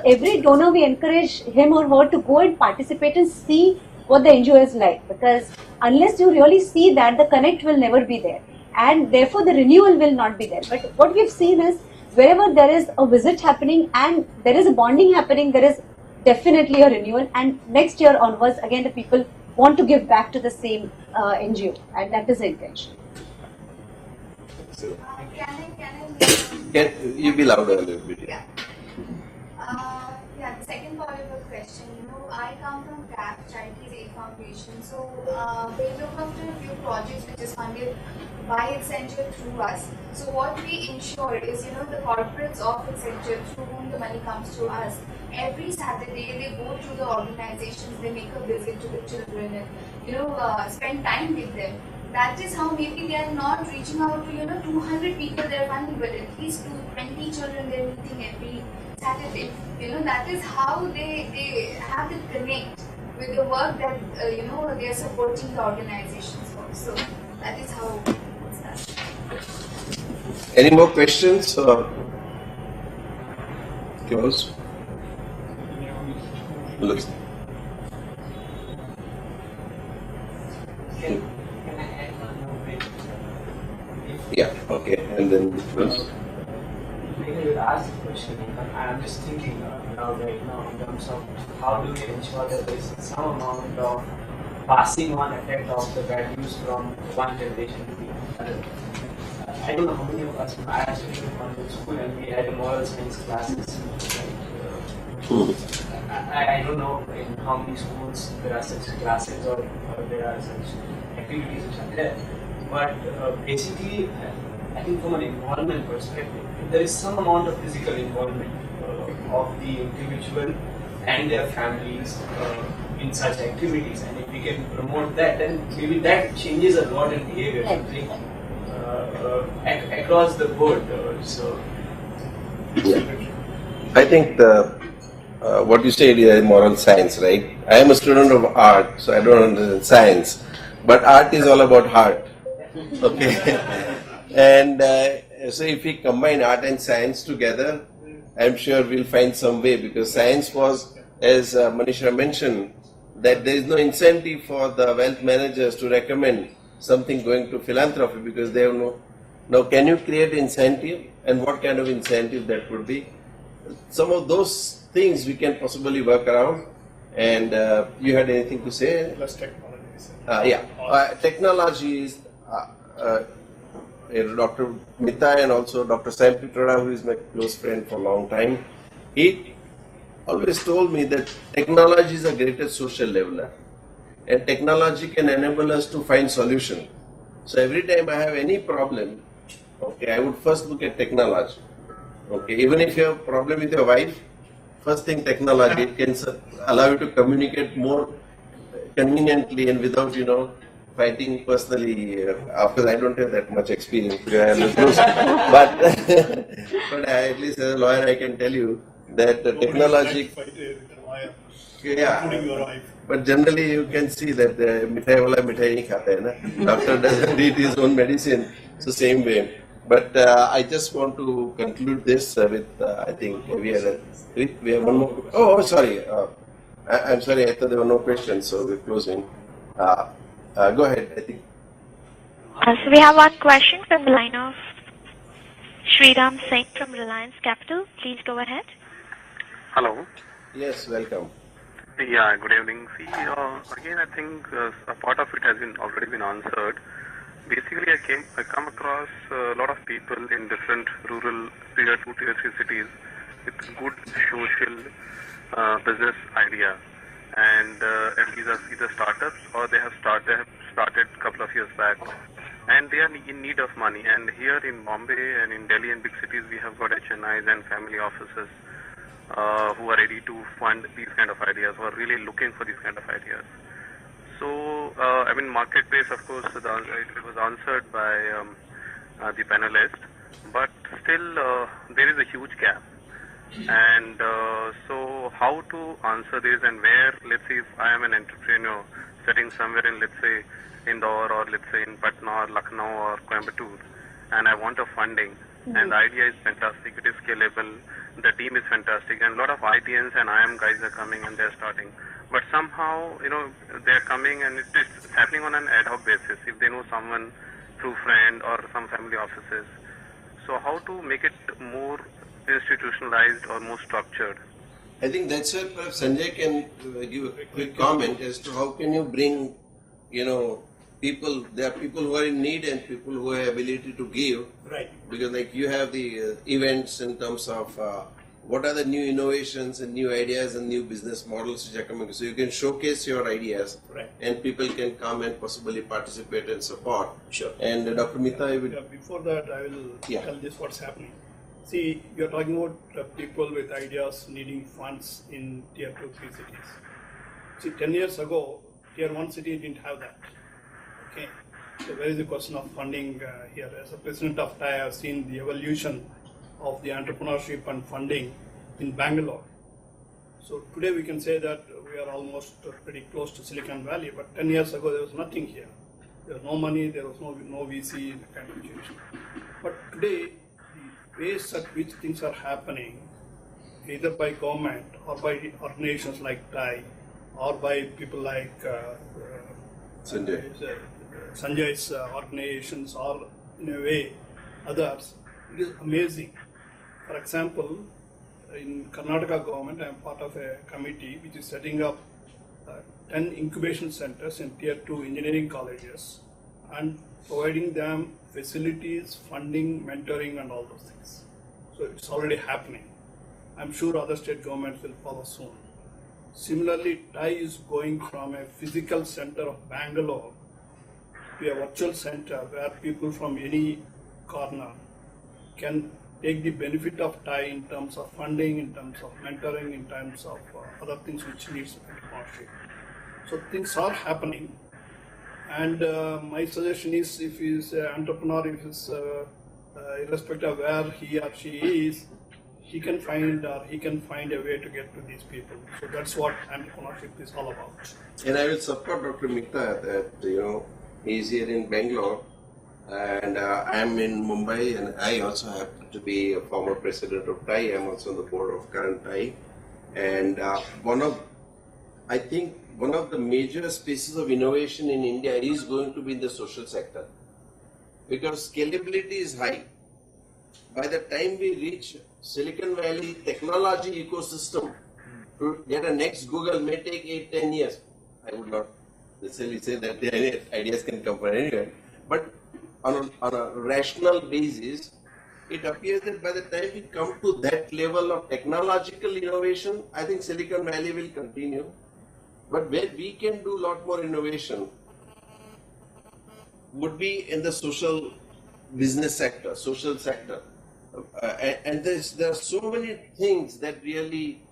every donor, we encourage him or her to go and participate and see what the NGO is like, because unless you really see that, the connect will never be there. and therefore the renewal will not be there. But what we've seen is wherever there is a visit happening and there is a bonding happening, there is definitely a renewal, and next year onwards again the people want to give back to the same NGO, and that is the intention. Can you be louder a little bit? Yeah. The second part of the question, I come from CAP, Charities Aid Foundation. So we look after a few projects which is funded by Accenture through us. So what we ensure is, the corporates of Accenture through whom the money comes to us, every Saturday they go to the organizations, they make a visit to the children and, spend time with them. That is how maybe they are not reaching out to 200 people they are funding, but at least 20 children they are meeting every Saturday. That is how they have to connect with the work that they are supporting the organizations for. So that is how it's done. Any more questions? Close. Looks. Can I add one more bit? Yeah. Okay. And then close. Maybe you ask the question, but I'm just thinking right now in terms of how do we ensure that there is some amount of passing on effect of the values from one generation to the other. I don't know how many of us, I actually went to school and we had moral science classes. I don't know in how many schools there are such classes or there are such activities which are there. But basically, I think from an involvement perspective, there is some amount of physical involvement of the individual and their families in such activities, and if we can promote that, then maybe that changes a lot in behavior across the board. I think what you said is moral science, right? I am a student of art, so I don't understand science, but art is all about heart. Okay. And so if we combine art and science together, I'm sure we'll find some way, because science was, as Manisha mentioned, that there is no incentive for the wealth managers to recommend something going to philanthropy because they have no. Now, can you create incentive, and what kind of incentive that would be? Some of those things we can possibly work around. And you had anything to say? Plus technology. Technology is. Dr. Mita and also Dr. Sam Pitroda, who is my close friend for a long time, he always told me that technology is the greatest social leveler, and technology can enable us to find solution. So every time I have any problem, I would first look at technology. Even if you have a problem with your wife, first thing technology can allow you to communicate more conveniently and without, fighting personally. After I don't have that much experience, but at least as a lawyer I can tell you that the technology. Including your wife. But generally you can see that mithai wala mithai nahi khata hai na. Doctor doesn't eat his own medicine, so same way. But I just want to conclude this with I think we have one more. Oh, sorry. I'm sorry. I thought there were no questions, so we're closing. Go ahead, I think. So we have one question from the line of Sriram Singh from Reliance Capital. Please go ahead. Hello. Yes, welcome. Yeah, good evening. See, again, I think a part of it has already been answered. Basically, I come across a lot of people in different rural tier 2, tier 3 cities with good social business idea. And these are either startups or they have started a couple of years back, and they are in need of money. And here in Bombay and in Delhi and big cities, we have got HNIs and family offices who are ready to fund these kind of ideas, who are really looking for these kind of ideas. So, marketplace, of course, it was answered by the panelist, but still there is a huge gap. And so how to answer this, and where, let's say if I am an entrepreneur sitting somewhere in, let's say, Indore or let's say in Patna or Lucknow or Coimbatore, and I want a funding, and the idea is fantastic, it is scalable, the team is fantastic, and a lot of ITNs and IM guys are coming and they're starting. But somehow, they're coming and it's happening on an ad hoc basis. If they know someone through friend or some family offices. So how to make it more institutionalized or more structured? I think that's where perhaps Sanjay can give a quick comment as to how can you bring, people, there are people who are in need and people who have ability to give. Right. Because like you have the events in terms of what are the new innovations and new ideas and new business models which are coming. So you can showcase your ideas, right, and people can come and possibly participate and support. Sure. And Dr. Mita, I will... Before that, I will tell this what's happening. See, you're talking about people with ideas needing funds in tier 2, 3 cities. See, 10 years ago, tier 1 city didn't have that. Okay. So where is the question of funding here? As a president of TAI, I have seen the evolution of the entrepreneurship and funding in Bangalore. So today we can say that we are almost pretty close to Silicon Valley, but 10 years ago there was nothing here. There was no money, there was no VC kind of situation. But today, the ways at which things are happening, either by government or by organizations like TAI, or by people like Sanjay's organizations, or in a way others, it is amazing. For example, in Karnataka government, I am part of a committee which is setting up 10 incubation centers in tier 2 engineering colleges and providing them facilities, funding, mentoring and all those things. So it's already happening. I'm sure other state governments will follow soon. Similarly, TAI is going from a physical center of Bangalore to a virtual center where people from any corner can take the benefit of TAI in terms of funding, in terms of mentoring, in terms of other things which needs entrepreneurship. So things are happening, and my suggestion is, if he is an entrepreneur, if he is irrespective of where he or she is, he can find a way to get to these people. So that's what entrepreneurship is all about. And I will support Dr. Mita that he is here in Bangalore, and I am in Mumbai, and I also happen to be a former president of TAI. I am also on the board of current TAI, and I think one of the major spaces of innovation in India is going to be in the social sector, because scalability is high. By the time we reach Silicon Valley technology ecosystem, to get a next Google may take 8-10 years. I would not necessarily say that the ideas can come from anywhere, but on a rational basis, it appears that by the time we come to that level of technological innovation, I think Silicon Valley will continue. But where we can do a lot more innovation would be in the social business sector, social sector. And there are so many things that really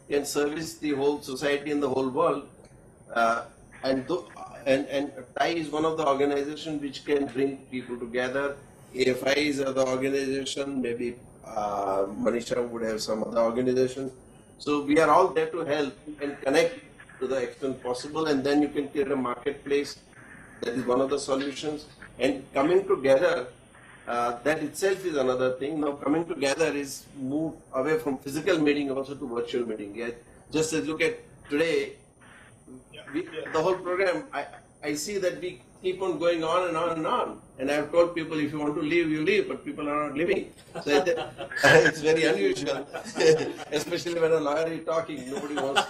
can service the whole society and the whole world. And TAI is one of the organizations which can bring people together. AFIs are the organization, maybe Manisha would have some other organization. So we are all there to help and connect to the extent possible, and then you can create a marketplace. That is one of the solutions. And coming together, that itself is another thing. Now coming together is move away from physical meeting also to virtual meeting. Yeah? Just as look at today, the whole program, I see that we keep on going on and on and on. And I have told people, if you want to leave, you leave, but people are not leaving. So it's very unusual, especially when a lawyer is talking, nobody wants.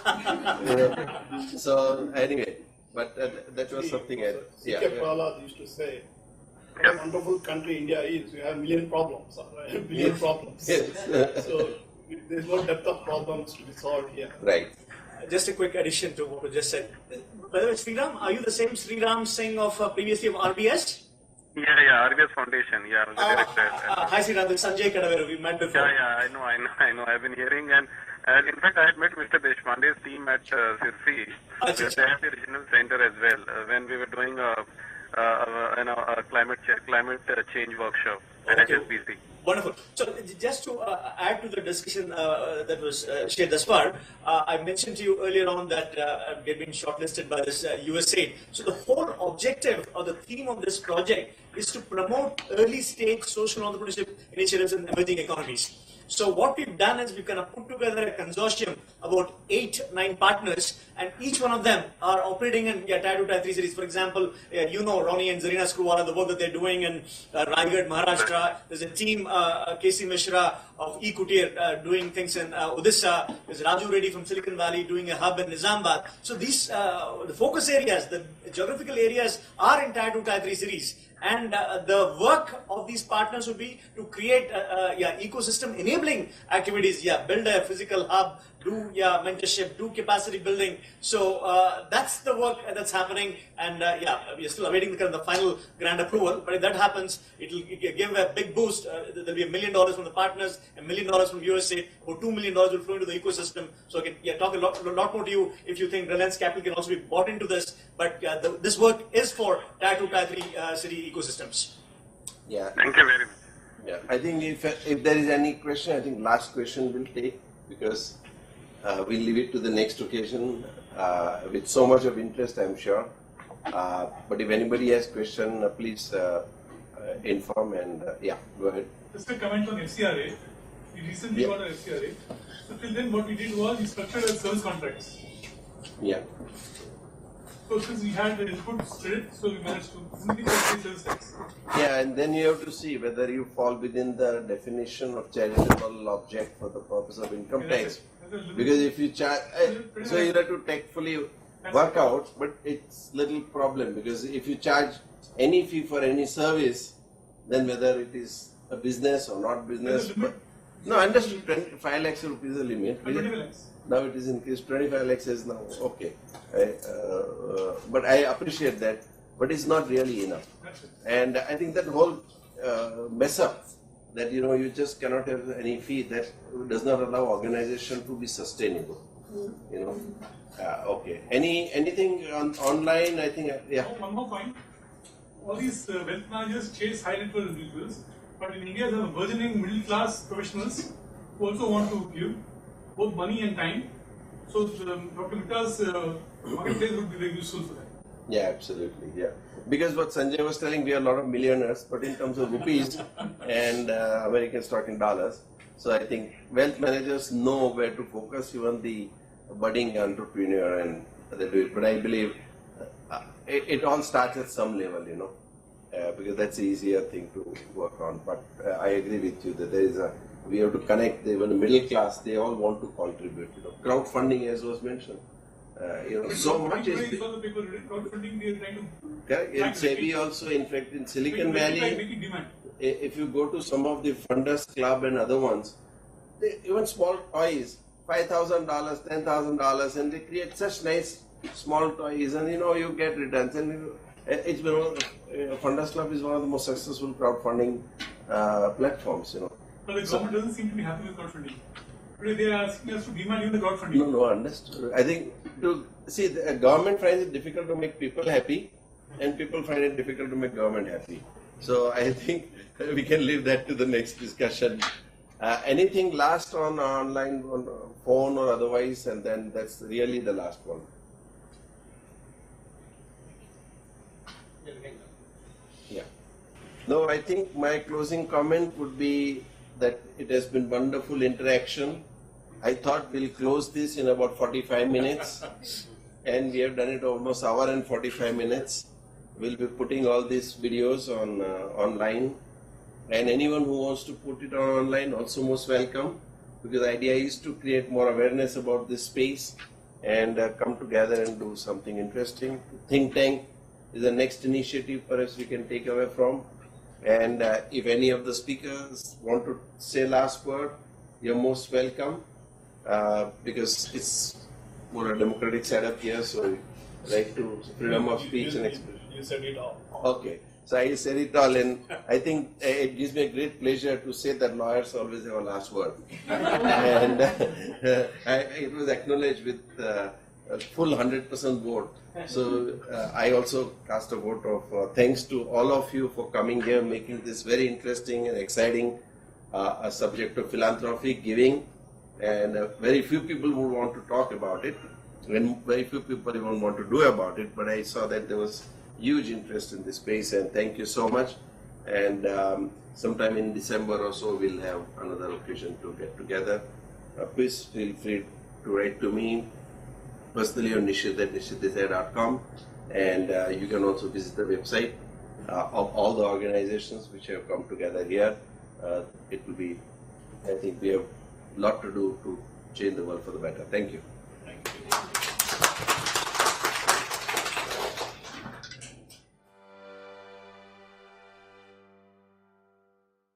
So anyway, but that was something else. C.K. Prahlad used to say, what a wonderful country India is. We have million problems, right? Billion problems. Yes. So there's no depth of problems to be solved here. Right. Just a quick addition to what you just said. By the way, Sriram, are you the same Sriram Singh of previously of RBS? Yeah, RBS Foundation. Yeah, I was the director. Hi Sriram, this is Sanjay Kadaveru. We met before. Yeah, I know. I've been hearing, and in fact, I had met Mr. Deshpande's team at Sirsi. They have the regional center as well when we were doing a climate change workshop at HSBC. Wonderful. So just to add to the discussion that was shared thus far, I mentioned to you earlier on that we have been shortlisted by this USAID. So the whole objective or the theme of this project is to promote early stage social entrepreneurship initiatives in emerging economies. So what we've done is we've kind of put together a consortium about 8-9 partners, and each one of them are operating in Tier 2, Tier 3 cities. For example, Ronnie and Zarina Screwwala, the work that they're doing in Raigad, Maharashtra. There's a team, Casey Mishra of eCoutir, doing things in Odisha. There's Raju Reddy from Silicon Valley doing a hub in Nizamabad. So these, the focus areas, the geographical areas are in Tier 2, Tier 3 cities. And the work of these partners would be to create ecosystem enabling activities, build a physical hub, do mentorship, do capacity building. So that's the work that's happening, and we are still awaiting the final grant approval. But if that happens, it will give a big boost. There'll be $1 million from the partners, $1 million from USA, or $2 million will flow into the ecosystem. So I can talk a lot more to you if you think Reliance Capital can also be bought into this. But this work is for Tier 2, Tier 3 city ecosystems. Yeah. Thank you very much. Yeah, I think if there is any question, I think last question we'll take, because we'll leave it to the next occasion with so much of interest, I'm sure. But if anybody has question, please inform, and go ahead. Just a comment on FCRA. We recently got an FCRA. So till then what we did was we structured as service contracts. Yeah. So since we had the input spirit, so we managed to simply pay service tax. Yeah, and then you have to see whether you fall within the definition of charitable object for the purpose of income tax. Because if you charge, so you have to tactfully work out, but it's little problem, because if you charge any fee for any service, then whether it is a business or not business. No, understood. 5 lakhs rupees is the limit. Now it is increased. 25 lakhs is now okay. But I appreciate that, but it's not really enough. And I think that whole mess up, that you just cannot have any fee, that does not allow organization to be sustainable. Okay. Anything online? I think One more point. All these wealth managers chase high net worth individuals, but in India there are burgeoning middle class professionals who also want to give both money and time. So Dr. Mitta's marketplace would be very useful for that. Yeah, absolutely. Yeah, because what Sanjay was telling, we are a lot of millionaires, but in terms of rupees and American stock in dollars. So I think wealth managers know where to focus, even the budding entrepreneur, and they do it. But I believe it all starts at some level, because that's the easier thing to work on. But I agree with you that we have to connect even the middle class. They all want to contribute. Crowdfunding, as was mentioned. So much is. Correct. In SEBI also, in fact, in Silicon Valley, if you go to some of the funders club and other ones, even small toys, $5,000, $10,000, and they create such nice small toys, and you get returns. And it's been Funders Club is one of the most successful crowdfunding platforms. But the government doesn't seem to be happy with crowdfunding. Today they are asking us to demand even the crowdfunding. No, understood. I think the government finds it difficult to make people happy, and people find it difficult to make government happy. So I think we can leave that to the next discussion. Anything last on online, on phone or otherwise, and then that's really the last one. Yeah. No, I think my closing comment would be that it has been wonderful interaction. I thought we'll close this in about 45 minutes, and we have done it almost an hour and 45 minutes. We'll be putting all these videos on online, and anyone who wants to put it on online also most welcome, because the idea is to create more awareness about this space and come together and do something interesting. Think Tank is the next initiative perhaps we can take away from. And if any of the speakers want to say last word, you're most welcome, because it's more a democratic setup here, so like to freedom of speech and expression. You said it all. Okay, so I said it all, and I think it gives me a great pleasure to say that lawyers always have a last word. And it was acknowledged with a full 100% vote. So I also cast a vote of thanks to all of you for coming here, making this very interesting and exciting a subject of philanthropy, giving, and very few people would want to talk about it, and very few people even want to do about it, but I saw that there was huge interest in this space, and thank you so much. And sometime in December or so, we'll have another occasion to get together. Please feel free to write to me personally on nishit@nishitdesai.com, and you can also visit the website of all the organizations which have come together here. It will be, I think we have a lot to do to change the world for the better. Thank you.